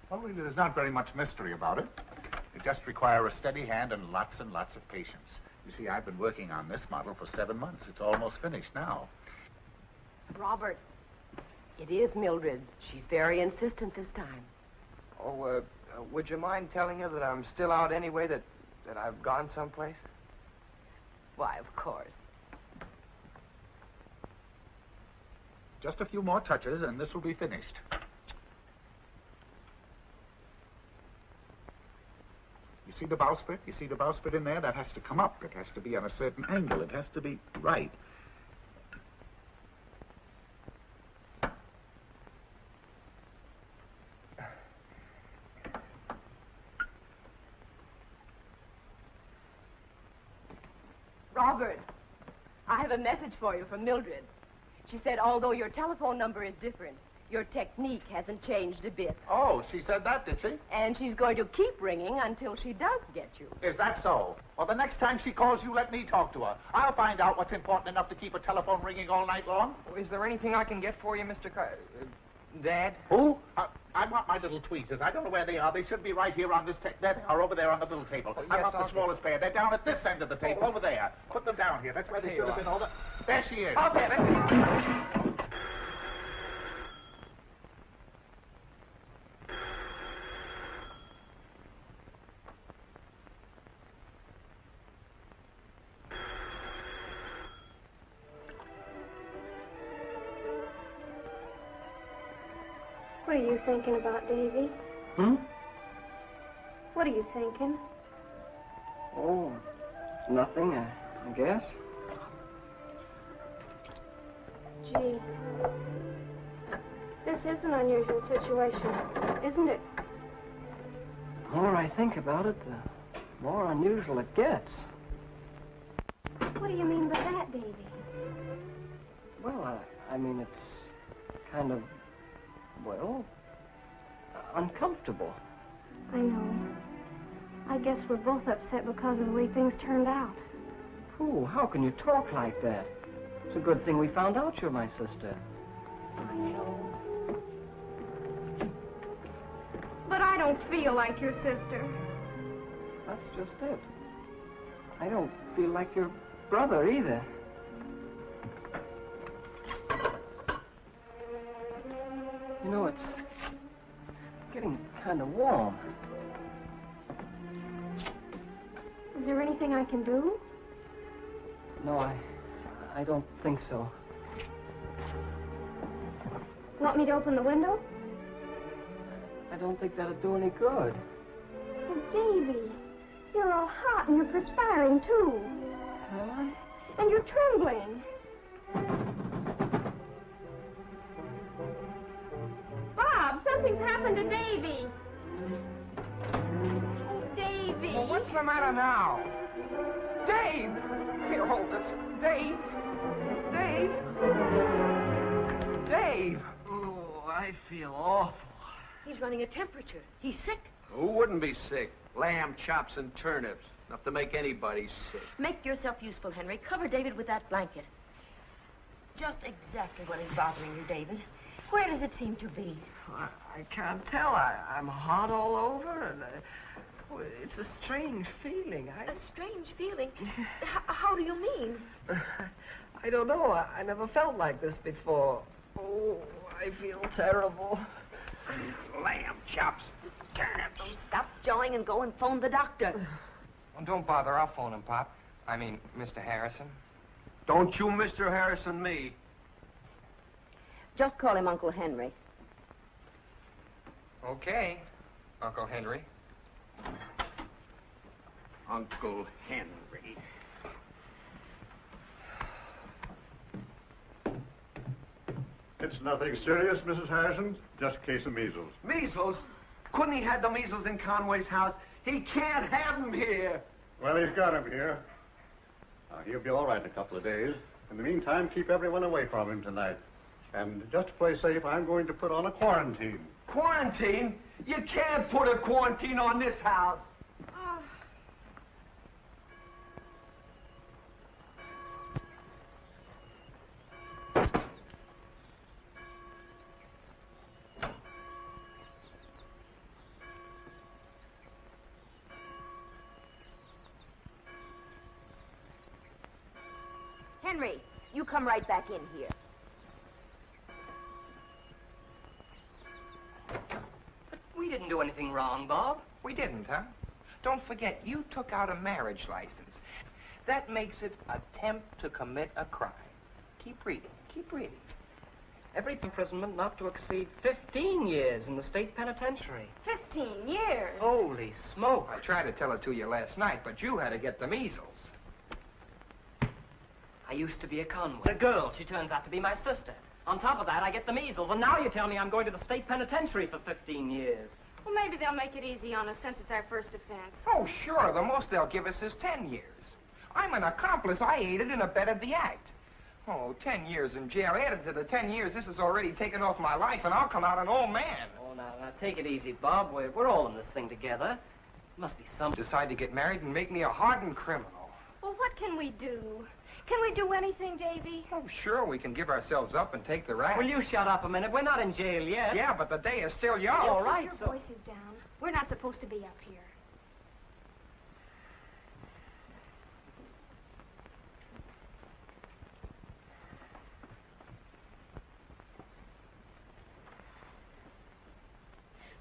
Well, really, there's not very much mystery about it. You just require a steady hand and lots of patience. You see, I've been working on this model for 7 months. It's almost finished now. Robert, it is Mildred. She's very insistent this time. Oh, would you mind telling her that I'm still out anyway, that I've gone someplace? Why, of course. Just a few more touches, and this will be finished. You see the bowsprit? You see the bowsprit in there? That has to come up. It has to be on a certain angle. It has to be right. Robert, I have a message for you from Mildred. She said although your telephone number is different, your technique hasn't changed a bit. Oh, she said that, did she? And she's going to keep ringing until she does get you. Is that so? Well, the next time she calls you, let me talk to her. I'll find out what's important enough to keep a telephone ringing all night long. Is there anything I can get for you, Mr. Dad? Who? I want my little tweezers. I don't know where they are. They should be right here on this table. There they are, over there on the little table. I want the smallest pair. They're down at this end of the table, over there. Put them down here. That's where they should have been over. There she is. Okay, What are you thinking about, Davy? What are you thinking? Oh, it's nothing, I guess. Gee, this is an unusual situation, isn't it? The more I think about it, the more unusual it gets. What do you mean by that, Davy? Well, I mean, it's kind of, well, uncomfortable. I know. I guess we're both upset because of the way things turned out. Pooh, how can you talk like that? It's a good thing we found out you're my sister. I know. But I don't feel like your sister. That's just it. I don't feel like your brother either. You know, it's getting kind of warm. Is there anything I can do? No, I don't think so. Want me to open the window? I don't think that'd do any good. Oh, Davy, you're all hot and you're perspiring, too. Am I? And you're trembling. Bob, something's happened to Davy. Oh, Davy. Well, what's the matter now? Dave! Here, hold this. Dave! Dave! Dave! Oh, I feel awful. He's running a temperature. He's sick. Who wouldn't be sick? Lamb chops and turnips. Enough to make anybody sick. Make yourself useful, Henry. Cover David with that blanket. Just exactly what is bothering you, David. Where does it seem to be? I can't tell. I'm hot all over, and it's a strange feeling. A strange feeling? How do you mean? I don't know. I never felt like this before. Oh, I feel terrible. Lamb chops, turnips. Oh, stop jawing and go and phone the doctor. Well, don't bother. I'll phone him, Pop. I mean, Mr. Harrison. Don't you Mr. Harrison me. Just call him Uncle Henry. Okay, Uncle Henry. Uncle Henry. It's nothing serious, Mrs. Harrison. Just a case of measles. Measles? Couldn't he have the measles in Conway's house? He can't have them here. Well, he's got him here. He'll be all right in a couple of days. In the meantime, keep everyone away from him tonight. And just to play safe, I'm going to put on a quarantine. Quarantine? You can't put a quarantine on this house. Henry, you come right back in here. But we didn't do anything wrong, Bob. We didn't, huh? Don't forget, you took out a marriage license. That makes it attempt to commit a crime. Keep reading. Keep reading. Every imprisonment not to exceed 15 years in the state penitentiary. 15 years? Holy smoke. I tried to tell it to you last night, but you had to get the measles. I used to be a Conway. The girl, she turns out to be my sister. On top of that, I get the measles, and now you tell me I'm going to the state penitentiary for 15 years. Well, maybe they'll make it easy on us since it's our first offense. Oh, sure. The most they'll give us is 10 years. I'm an accomplice. I aided and abetted the act. Oh, 10 years in jail. Added to the 10 years, this has already taken off my life, and I'll come out an old man. Oh, now, take it easy, Bob. We're all in this thing together. Must be some decide to get married and make me a hardened criminal. Well, what can we do? Can we do anything, Davy? Oh, sure, we can give ourselves up and take the rap. Will you shut up a minute? We're not in jail yet. Yeah, but the day is still young. All right, Keep your voices down. We're not supposed to be up here.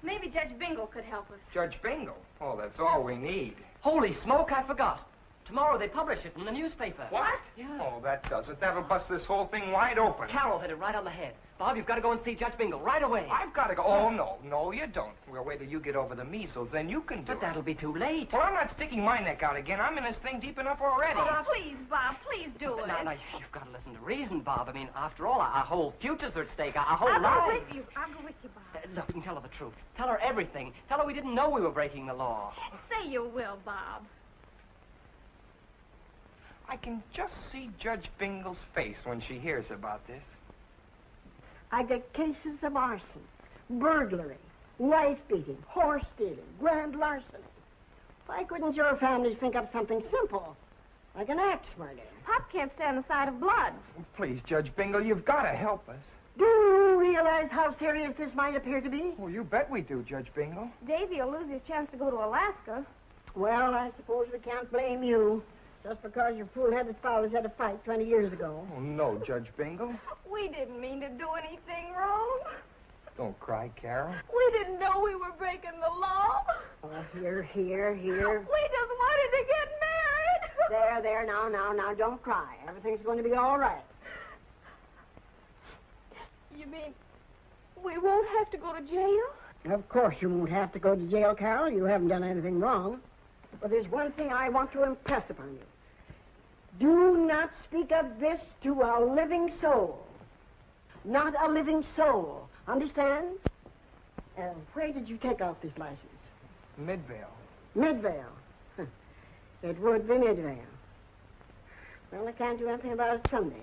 Maybe Judge Bingle could help us. Judge Bingle? Oh, that's all we need. Holy smoke, I forgot. Tomorrow they publish it in the newspaper. What? Yeah. Oh, that does it. That'll bust this whole thing wide open. Carol hit it right on the head. Bob, you've got to go and see Judge Bingle right away. I've got to go. Oh, no, you don't. We'll wait till you get over the measles, then you can do it. But that'll be too late. Well, I'm not sticking my neck out again. I'm in this thing deep enough already. Oh, please, Bob, please do it. Now, you've got to listen to reason, Bob. I mean, after all, our whole futures are at stake, our whole I'll lives. go with you. I'll go with you, Bob. Look, you can tell her the truth. Tell her everything. Tell her we didn't know we were breaking the law. Say you will, Bob. I can just see Judge Bingle's face when she hears about this. I get cases of arson, burglary, wife-beating, horse stealing, grand larceny. Why couldn't your families think up something simple, like an axe murder? Pop can't stand the sight of blood. Please, Judge Bingle, you've got to help us. Do realize how serious this might appear to be? Well, you bet we do, Judge Bingo. Davy will lose his chance to go to Alaska. Well, I suppose we can't blame you. Just because your fool-headed fathers had a fight 20 years ago. Oh, no, Judge Bingo. We didn't mean to do anything wrong. Don't cry, Carol. We didn't know we were breaking the law. Oh, here. We just wanted to get married. There, now, don't cry. Everything's going to be all right. You mean we won't have to go to jail? Of course you won't have to go to jail, Carol. You haven't done anything wrong. But there's one thing I want to impress upon you. Do not speak of this to a living soul. Not a living soul. Understand? Where did you take off this license? Midvale. Midvale. It would be Midvale. Well, I can't do anything about it Sunday.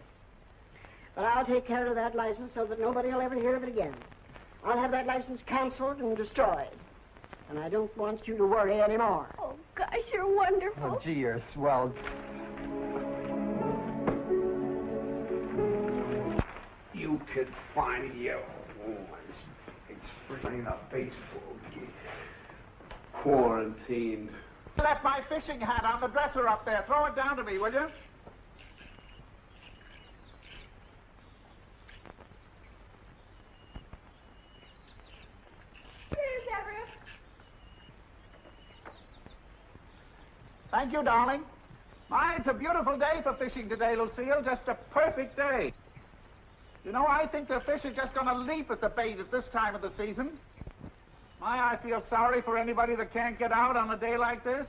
But I'll take care of that license so that nobody will ever hear of it again. I'll have that license canceled and destroyed. And I don't want you to worry anymore. Oh, gosh, you're wonderful. Oh, gee, you're swell. You could find your explain a baseball game. Quarantined. Left my fishing hat on the dresser up there. Throw it down to me, will you? Here's Everett. Thank you, darling. My, it's a beautiful day for fishing today, Lucille. Just a perfect day. You know, I think the fish are just going to leap at the bait at this time of the season. My, I feel sorry for anybody that can't get out on a day like this.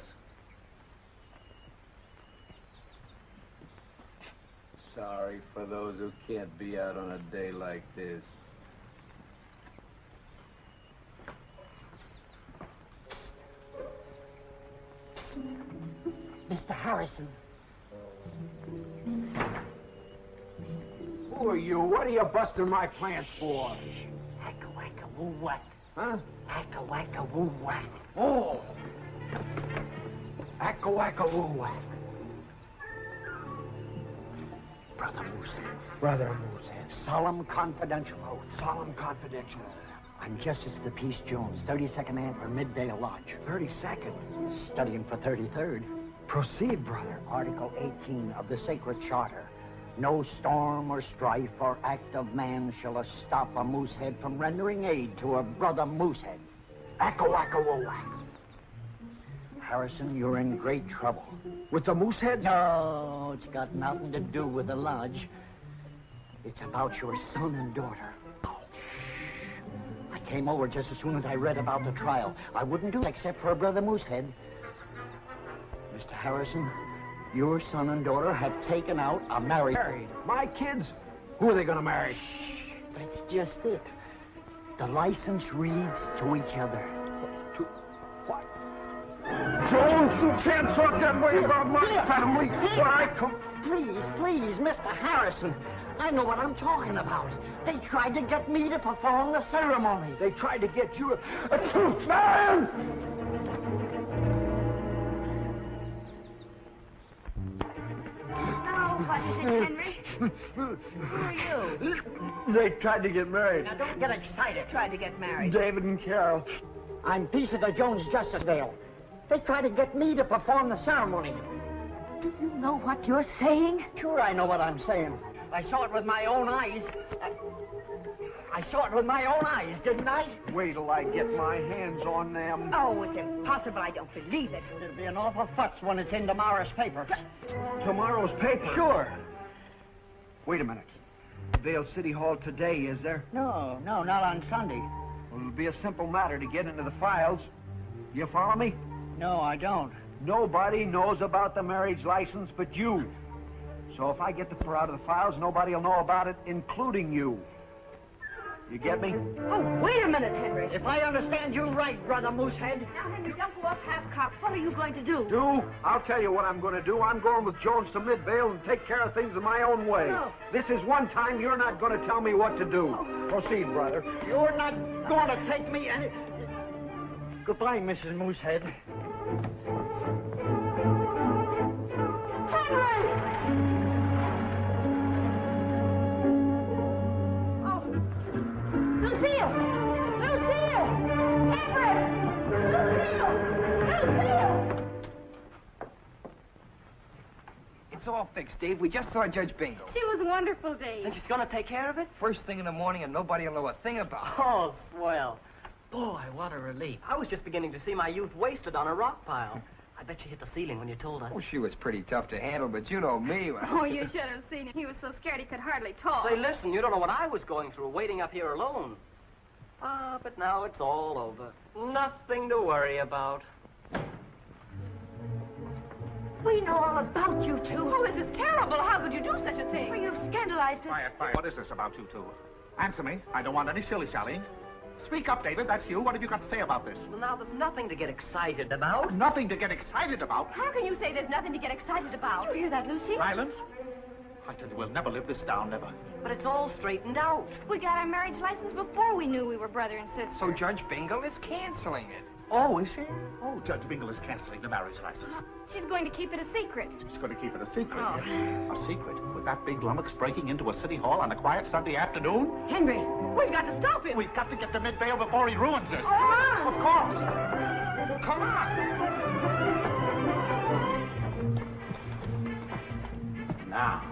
Sorry for those who can't be out on a day like this. Mr. Harrison. Who are you? What are you busting my plants for? Acca-wacca-woo-whack. Huh? Acca-wacca-woo-whack. Oh! Acca-wacca-woo-whack. Brother Moosehead. Brother Moosehead. Solemn confidential oath. Solemn confidential. I'm Justice of the Peace Jones, 32nd Man for Midvale Lodge. 32nd? Studying for 33rd. Proceed, brother. Article 18 of the Sacred Charter. No storm or strife or act of man shall stop a moosehead from rendering aid to a brother moosehead. Acca-wacca-woo-whack. Harrison, you're in great trouble. With the moosehead? No, it's got nothing to do with the lodge. It's about your son and daughter. I came over just as soon as I read about the trial. I wouldn't do it except for a brother moosehead. Mr. Harrison, your son and daughter have taken out a marriage. Married? My kids? Who are they going to marry? That's just it. The license reads to each other. To what? Jones, you can't talk that way about my family. Why, come... Please, Mr. Harrison. I know what I'm talking about. They tried to get me to perform the ceremony. They tried to get you a truth man! Oh, what is it, Henry? Who are you? They tried to get married. Now, don't get excited. Tried to get married. David and Carol. I'm Peace of the Jones Justice Vale. They tried to get me to perform the ceremony. Do you know what you're saying? Sure, I know what I'm saying. I saw it with my own eyes. I saw it with my own eyes, didn't I? Wait till I get my hands on them. Oh, it's impossible. I don't believe it. It'll be an awful futz when it's in tomorrow's paper. Tomorrow's paper? Sure. Wait a minute. Vale City Hall today, is there? No, not on Sunday. Well, it'll be a simple matter to get into the files. You follow me? No, I don't. Nobody knows about the marriage license but you. So if I get the fur out of the files, nobody will know about it, including you. You get me? Oh, wait a minute, Henry. If I understand you right, Brother Moosehead. Now, Henry, don't go up half-cocked. What are you going to do? I'll tell you what I'm going to do. I'm going with Jones to Midvale and take care of things in my own way. No. This is one time you're not going to tell me what to do. Proceed, brother. You're not going to take me any... Goodbye, Mrs. Moosehead. Henry! it's all fixed, Dave. We just saw Judge Bingo. She was wonderful, Dave. And she's going to take care of it? First thing in the morning, and nobody will know a thing about it. Oh, swell. Boy, what a relief. I was just beginning to see my youth wasted on a rock pile. I bet she hit the ceiling when you told her. Oh, she was pretty tough to handle, but you know me. Oh, you should have seen him. He was so scared he could hardly talk. Say, listen, you don't know what I was going through, waiting up here alone. Ah, but now it's all over. Nothing to worry about. We know all about you two. Oh, this is terrible. How could you do such a thing? Well, you've scandalized us. Quiet, quiet. What is this about you two? Answer me. I don't want any shilly-shallying. Speak up, David. That's you. What have you got to say about this? Well, now, there's nothing to get excited about. Nothing to get excited about? How can you say there's nothing to get excited about? Did you hear that, Lucy? Silence? I tell you, we'll never live this down, never. But it's all straightened out. We got our marriage license before we knew we were brother and sister. So Judge Bingle is canceling it. Oh, is she? Oh, Judge Bingle is canceling the marriage license. She's going to keep it a secret. She's going to keep it a secret. Oh. A secret? With that big lummox breaking into a city hall on a quiet Sunday afternoon? Henry, we've got to stop him. We've got to get to Midvale before he ruins us. Come on. Of course. Come on. Now,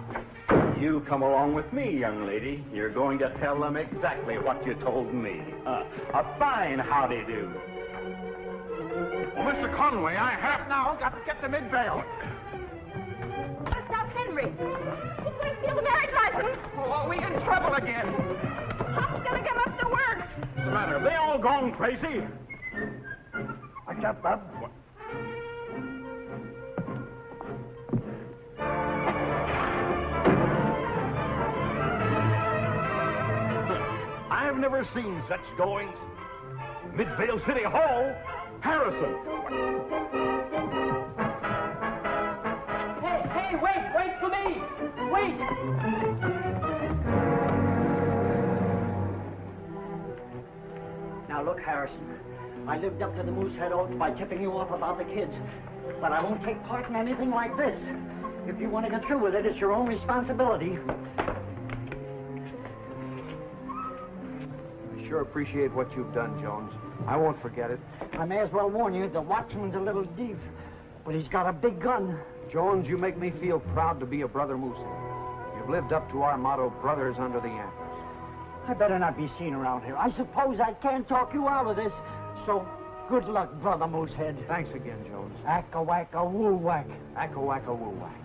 you come along with me, young lady. You're going to tell them exactly what you told me. A fine howdy-do. Well, Mr. Conway, I have now got to get to Midvale. Stop Henry. He's going to steal the marriage license. Oh, are we in trouble again? Pop's going to come up the works. What's the matter? Have they all gone crazy? Watch out, Bub. I've never seen such goings. Midvale City Hall. Harrison. Hey, wait for me. Wait. Now, look, Harrison. I lived up to the Moosehead oath by tipping you off about the kids. But I won't take part in anything like this. If you want to get through with it, it's your own responsibility. I sure appreciate what you've done, Jones. I won't forget it. I may as well warn you, the watchman's a little deep, but he's got a big gun. Jones, you make me feel proud to be a brother Moosehead. You've lived up to our motto, brothers under the antlers. I better not be seen around here. I suppose I can't talk you out of this, so good luck, Brother Moosehead. Thanks again, Jones. Acca-wacka-woo-whack. Acca-wacka-woo-whack.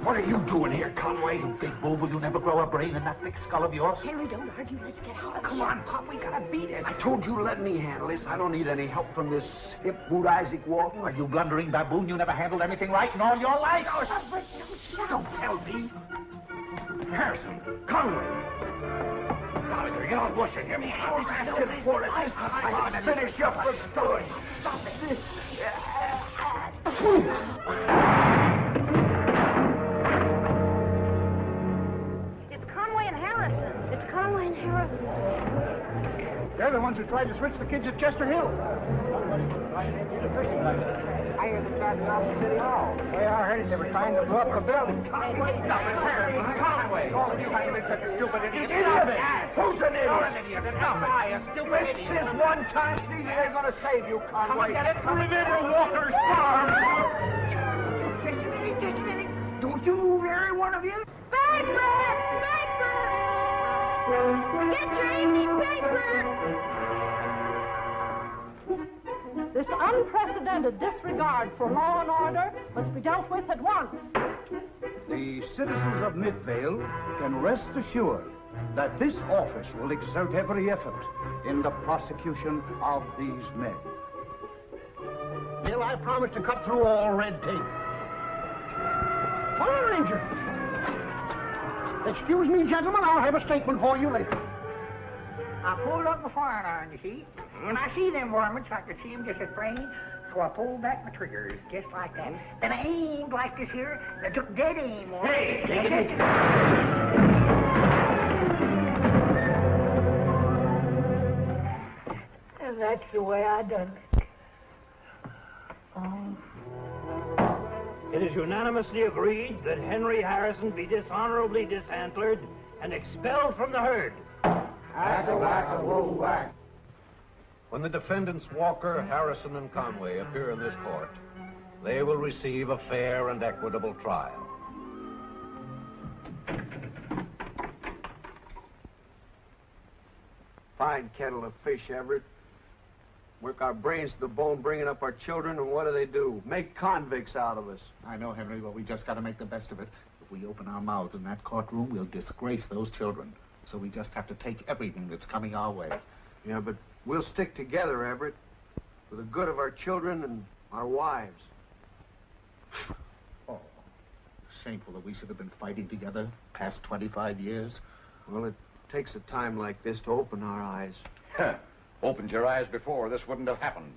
What are you doing here, Conway? You big bull, will you never grow a brain in that thick skull of yours? Henry, don't argue. Let's get out of Come here. on, Pop, we gotta beat it. I told you let me handle this. I don't need any help from this hip boot Isaac Walton. Are you blundering baboon? You never handled anything right in all your life. Don't tell me. Harrison, Conway. Now, you're not bushing him. I was asking for it this time. Let's finish up the story. Stop it. Conway and Harrison. It's Conway and Harrison. They're the ones who tried to switch the kids at Chester Hill. I hear them driving off the city hall. Well, I heard they were trying to blow up the building. Conway, stop it, Harrison. Conway. All of you have been such a stupid idiot. Who's an idiot? You're an idiot. Enough. I, a stupid idiot. This is one time. These ain't gonna save you, Conway. Come and get it. Remember Walker's farm. Don't you move, every one of you. Paper! Paper! Get your evening paper! This unprecedented disregard for law and order must be dealt with at once. The citizens of Midvale can rest assured that this office will exert every effort in the prosecution of these men. Bill, I promise to cut through all red tape. Fire Ranger! Excuse me, gentlemen, I'll have a statement for you later. I pulled up my fire iron, you see. When I see them varmints, I could see them just as plain. So I pulled back my triggers, just like that. Then I aimed like this here, and I took dead aim on Hey, it. take it easy. And that's the way I done it. Oh. It is unanimously agreed that Henry Harrison be dishonorably disantlered and expelled from the herd. Whack. When the defendants Walker, Harrison, and Conway appear in this court, they will receive a fair and equitable trial. Fine kettle of fish, Everett. Work our brains to the bone, bringing up our children, and what do? Make convicts out of us. I know, Henry, but we just got to make the best of it. If we open our mouths in that courtroom, we'll disgrace those children. So we just have to take everything that's coming our way. Yeah, but we'll stick together, Everett, for the good of our children and our wives. Oh, shameful that we should have been fighting together past 25 years. Well, it takes a time like this to open our eyes. Opened your eyes before, this wouldn't have happened.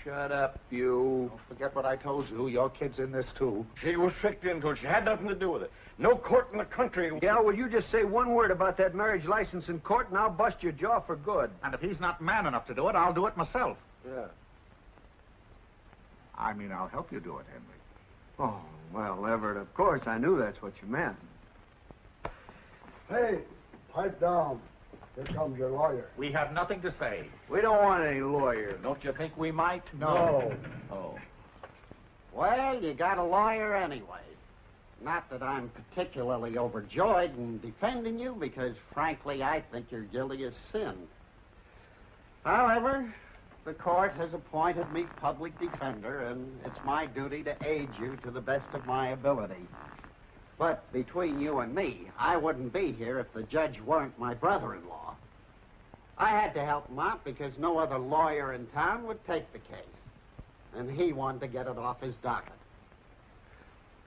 Shut up, you. Don't forget what I told you. Your kid's in this, too. She was tricked into it. She had nothing to do with it. No court in the country. Yeah, well, you just say one word about that marriage license in court, and I'll bust your jaw for good. And if he's not man enough to do it, I'll do it myself. Yeah. I mean, I'll help you do it, Henry. Oh, well, Everett, of course, I knew that's what you meant. Hey, pipe down. Here comes your lawyer. We have nothing to say. We don't want any lawyer. Don't you think we might? No. Oh. Well, you got a lawyer anyway. Not that I'm particularly overjoyed in defending you, because, frankly, I think you're guilty as sin. However, the court has appointed me public defender, and it's my duty to aid you to the best of my ability. But between you and me, I wouldn't be here if the judge weren't my brother-in-law. I had to help him out because no other lawyer in town would take the case, and he wanted to get it off his docket.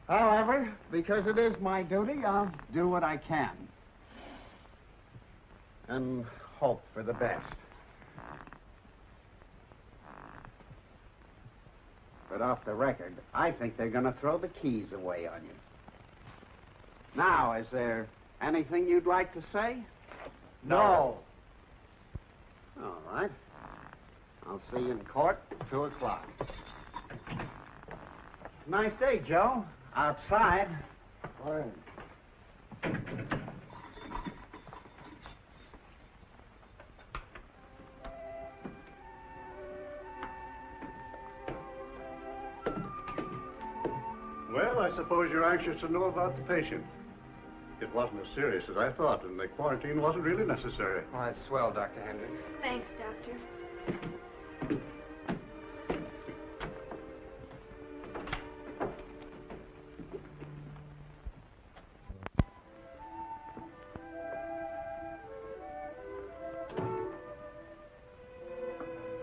However, because it is my duty, I'll do what I can. And hope for the best. But off the record, I think they're going to throw the keys away on you. Now, is there anything you'd like to say? No. All right. I'll see you in court at 2 o'clock. Nice day, Joe. Outside. Fine. Well, I suppose you're anxious to know about the patient. It wasn't as serious as I thought, and the quarantine wasn't really necessary. Oh, that's swell, Dr. Hendricks. Thanks, Doctor.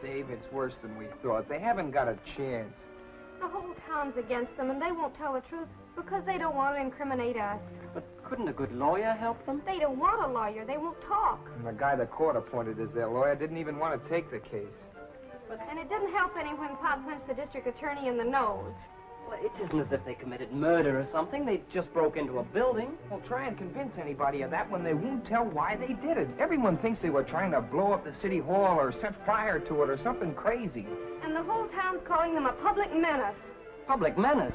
Dave, it's worse than we thought. They haven't got a chance. The whole town's against them, and they won't tell the truth because they don't want to incriminate us. But couldn't a good lawyer help them? They don't want a lawyer. They won't talk. And the guy the court appointed as their lawyer didn't even want to take the case. And it didn't help any when Pop punched the district attorney in the nose. Well, it isn't as if they committed murder or something. They just broke into a building. Well, try and convince anybody of that when they won't tell why they did it. Everyone thinks they were trying to blow up the city hall or set fire to it or something crazy. And the whole town's calling them a public menace. Public menace?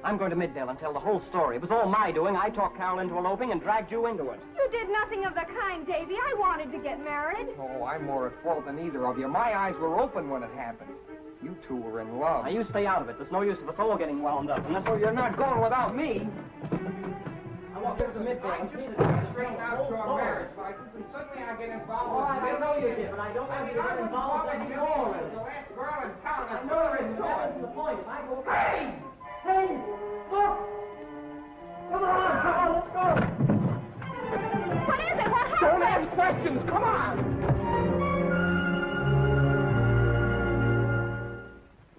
I'm going to Midvale and tell the whole story. It was all my doing. I talked Carol into eloping and dragged you into it. You did nothing of the kind, Davy. I wanted to get married. Oh, I'm more at fault than either of you. My eyes were open when it happened. You two were in love. Now, you stay out of it. There's no use of us all getting wound up. And that's Oh, you're not going without me. I walked into Midvale and Straighten out your marriage license, and suddenly I get involved. Oh, I know you did, but I don't want you to get involved anymore. The last girl in town. I know it isn't. That isn't the point. If I go... Hey! Hey! Look! Come on, let's go! What is it? What happened? Don't ask questions. Come on!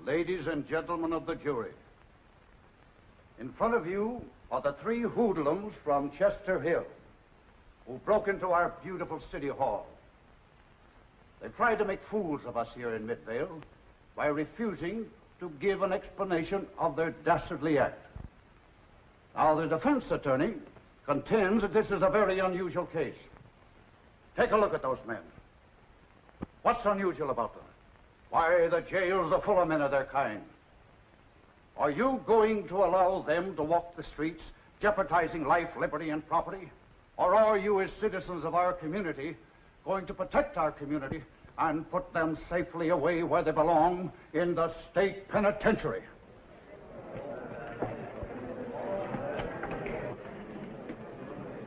Ladies and gentlemen of the jury, in front of you are the three hoodlums from Chester Hill who broke into our beautiful city hall. They tried to make fools of us here in Midvale by refusing to give an explanation of their dastardly act. Now, the defense attorney contends that this is a very unusual case. Take a look at those men. What's unusual about them? Why, the jails are full of men of their kind. Are you going to allow them to walk the streets, jeopardizing life, liberty, and property? Or are you, as citizens of our community, going to protect our community and put them safely away where they belong, in the state penitentiary?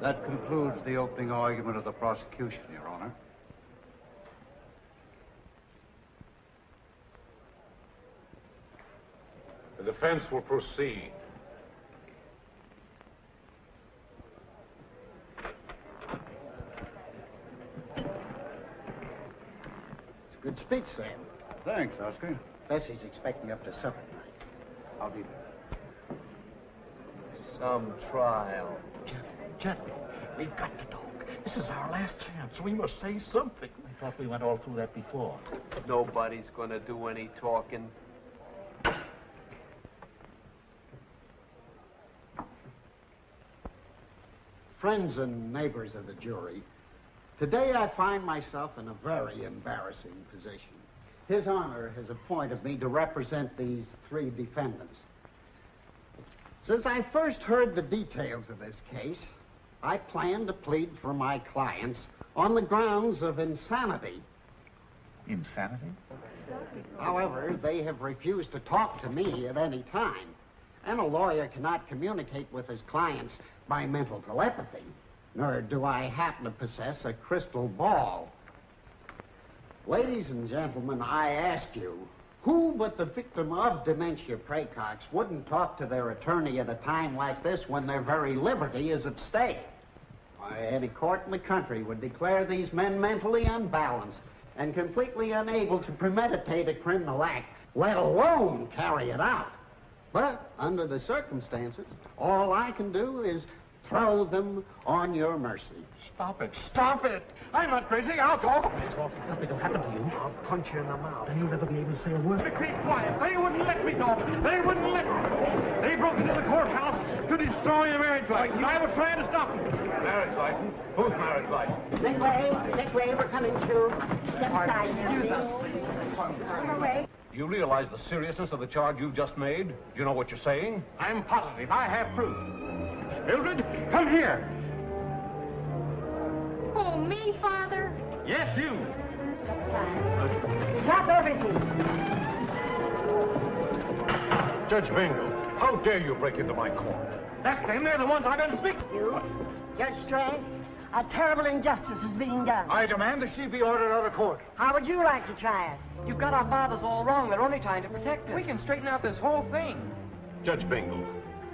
That concludes the opening argument of the prosecution, Your Honor. The defense will proceed. It's a good speech, Sam. Thanks, Oscar. Bessie's expecting up to supper tonight. I'll be there. Some trial. Gentlemen, we've got to talk. This is our last chance. We must say something. I thought we went all through that before. Nobody's going to do any talking. Friends and neighbors of the jury, today I find myself in a very embarrassing position. His Honor has appointed me to represent these three defendants. Since I first heard the details of this case, I plan to plead for my clients on the grounds of insanity. Insanity? However, they have refused to talk to me at any time, and a lawyer cannot communicate with his clients by mental telepathy, nor do I happen to possess a crystal ball. Ladies and gentlemen, I ask you, who but the victim of dementia praecox wouldn't talk to their attorney at a time like this when their very liberty is at stake? Why, any court in the country would declare these men mentally unbalanced and completely unable to premeditate a criminal act, let alone carry it out. But under the circumstances, all I can do is throw them on your mercy. Stop it. Stop it. I'm not crazy. I'll talk. Nothing will happen to you. I'll punch you in the mouth. And you'll never be able to say a word. Keep quiet. They wouldn't let me talk. They wouldn't let me. They broke into the courthouse to destroy the marriage license. I was trying to stop them. Marriage license? Whose marriage license? This way, we're coming through. Step aside, excuse us. Come away. Do you realize the seriousness of the charge you've just made? Do you know what you're saying? I'm positive. I have proof. Mildred, come here. Oh, me, Father? Yes, you. Stop everything. Judge Bingle, how dare you break into my court? That's them. They're the ones I've been speaking to. You, Judge Strang, a terrible injustice is being done. I demand that she be ordered out of court. How would you like to try it? You've got our fathers all wrong. They're only trying to protect us. We can straighten out this whole thing. Judge Bingle,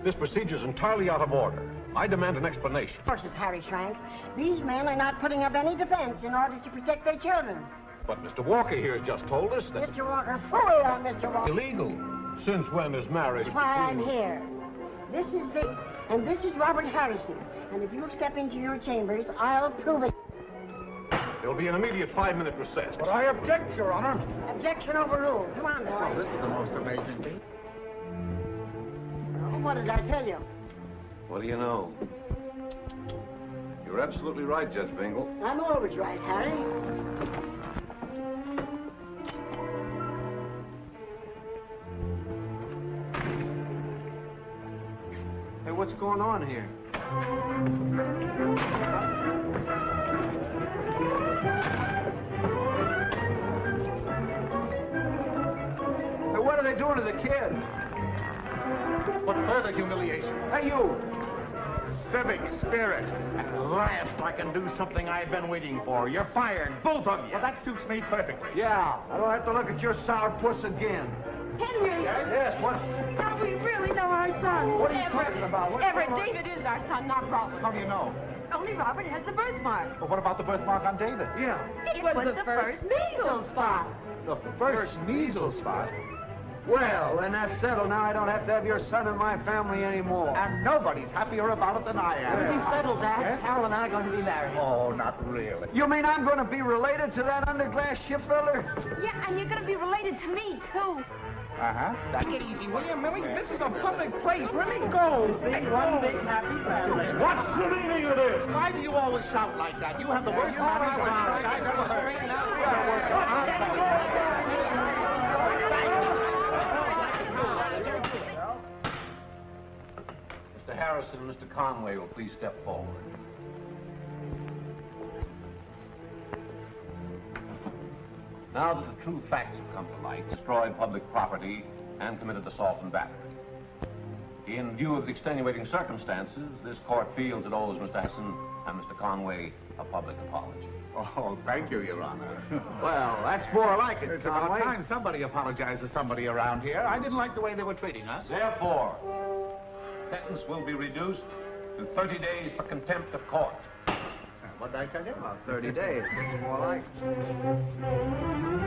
this procedure is entirely out of order. I demand an explanation. Of course, Harry Schrank. These men are not putting up any defense in order to protect their children. But Mr. Walker here just told us that... Mr. Walker, fully on Mr. Walker. Illegal. Since when is marriage... That's why I'm here. This is Dick, and this is Robert Harrison. And if you'll step into your chambers, I'll prove it. There'll be an immediate 5-minute recess. But I object, Your Honor. Objection overruled. Come on, boy. Oh, this is the most amazing thing. Oh, what did I tell you? What do you know? You're absolutely right, Judge Bingle. I'm always right, Harry. Hey, what's going on here? Hey, what are they doing to the kid? What further humiliation? Hey, you! Civic spirit. At last I can do something I've been waiting for. You're fired, both of you. Well, that suits me perfectly. Yeah, I don't have to look at your sourpuss again. Henry! Yes, what? Now we really know our son. What are you talking about? What's Everett, going on? David is our son, not Robert. How do you know? Only Robert has the birthmark. Well, what about the birthmark on David? Yeah. It was the first measles spot. The first measles spot? Well, then that's settled. Now I don't have to have your son in my family anymore. And nobody's happier about it than I am. We've settled that. Yes? Carol and I are going to be married. Oh, not really. You mean I'm going to be related to that underglass shipbuilder? Yeah, and you're going to be related to me, too. Uh-huh. Take it easy, will you, Millie? This is a public place. Let me go. See, one big happy family. What's the meaning of this? Why do you always shout like that? You have the worst manners I've ever heard. Mr. Harrison and Mr. Conway will please step forward. Now that the true facts have come to light, destroyed public property and committed assault and battery. In view of the extenuating circumstances, this court feels it owes Mr. Harrison and Mr. Conway a public apology. Oh, thank you, Your Honor. Well, that's more like it, It's about Conway. time somebody apologized to somebody around here. I didn't like the way they were treating us. Therefore, sentence will be reduced to 30 days for contempt of court. What did I tell you? About 30 days. It's more like it.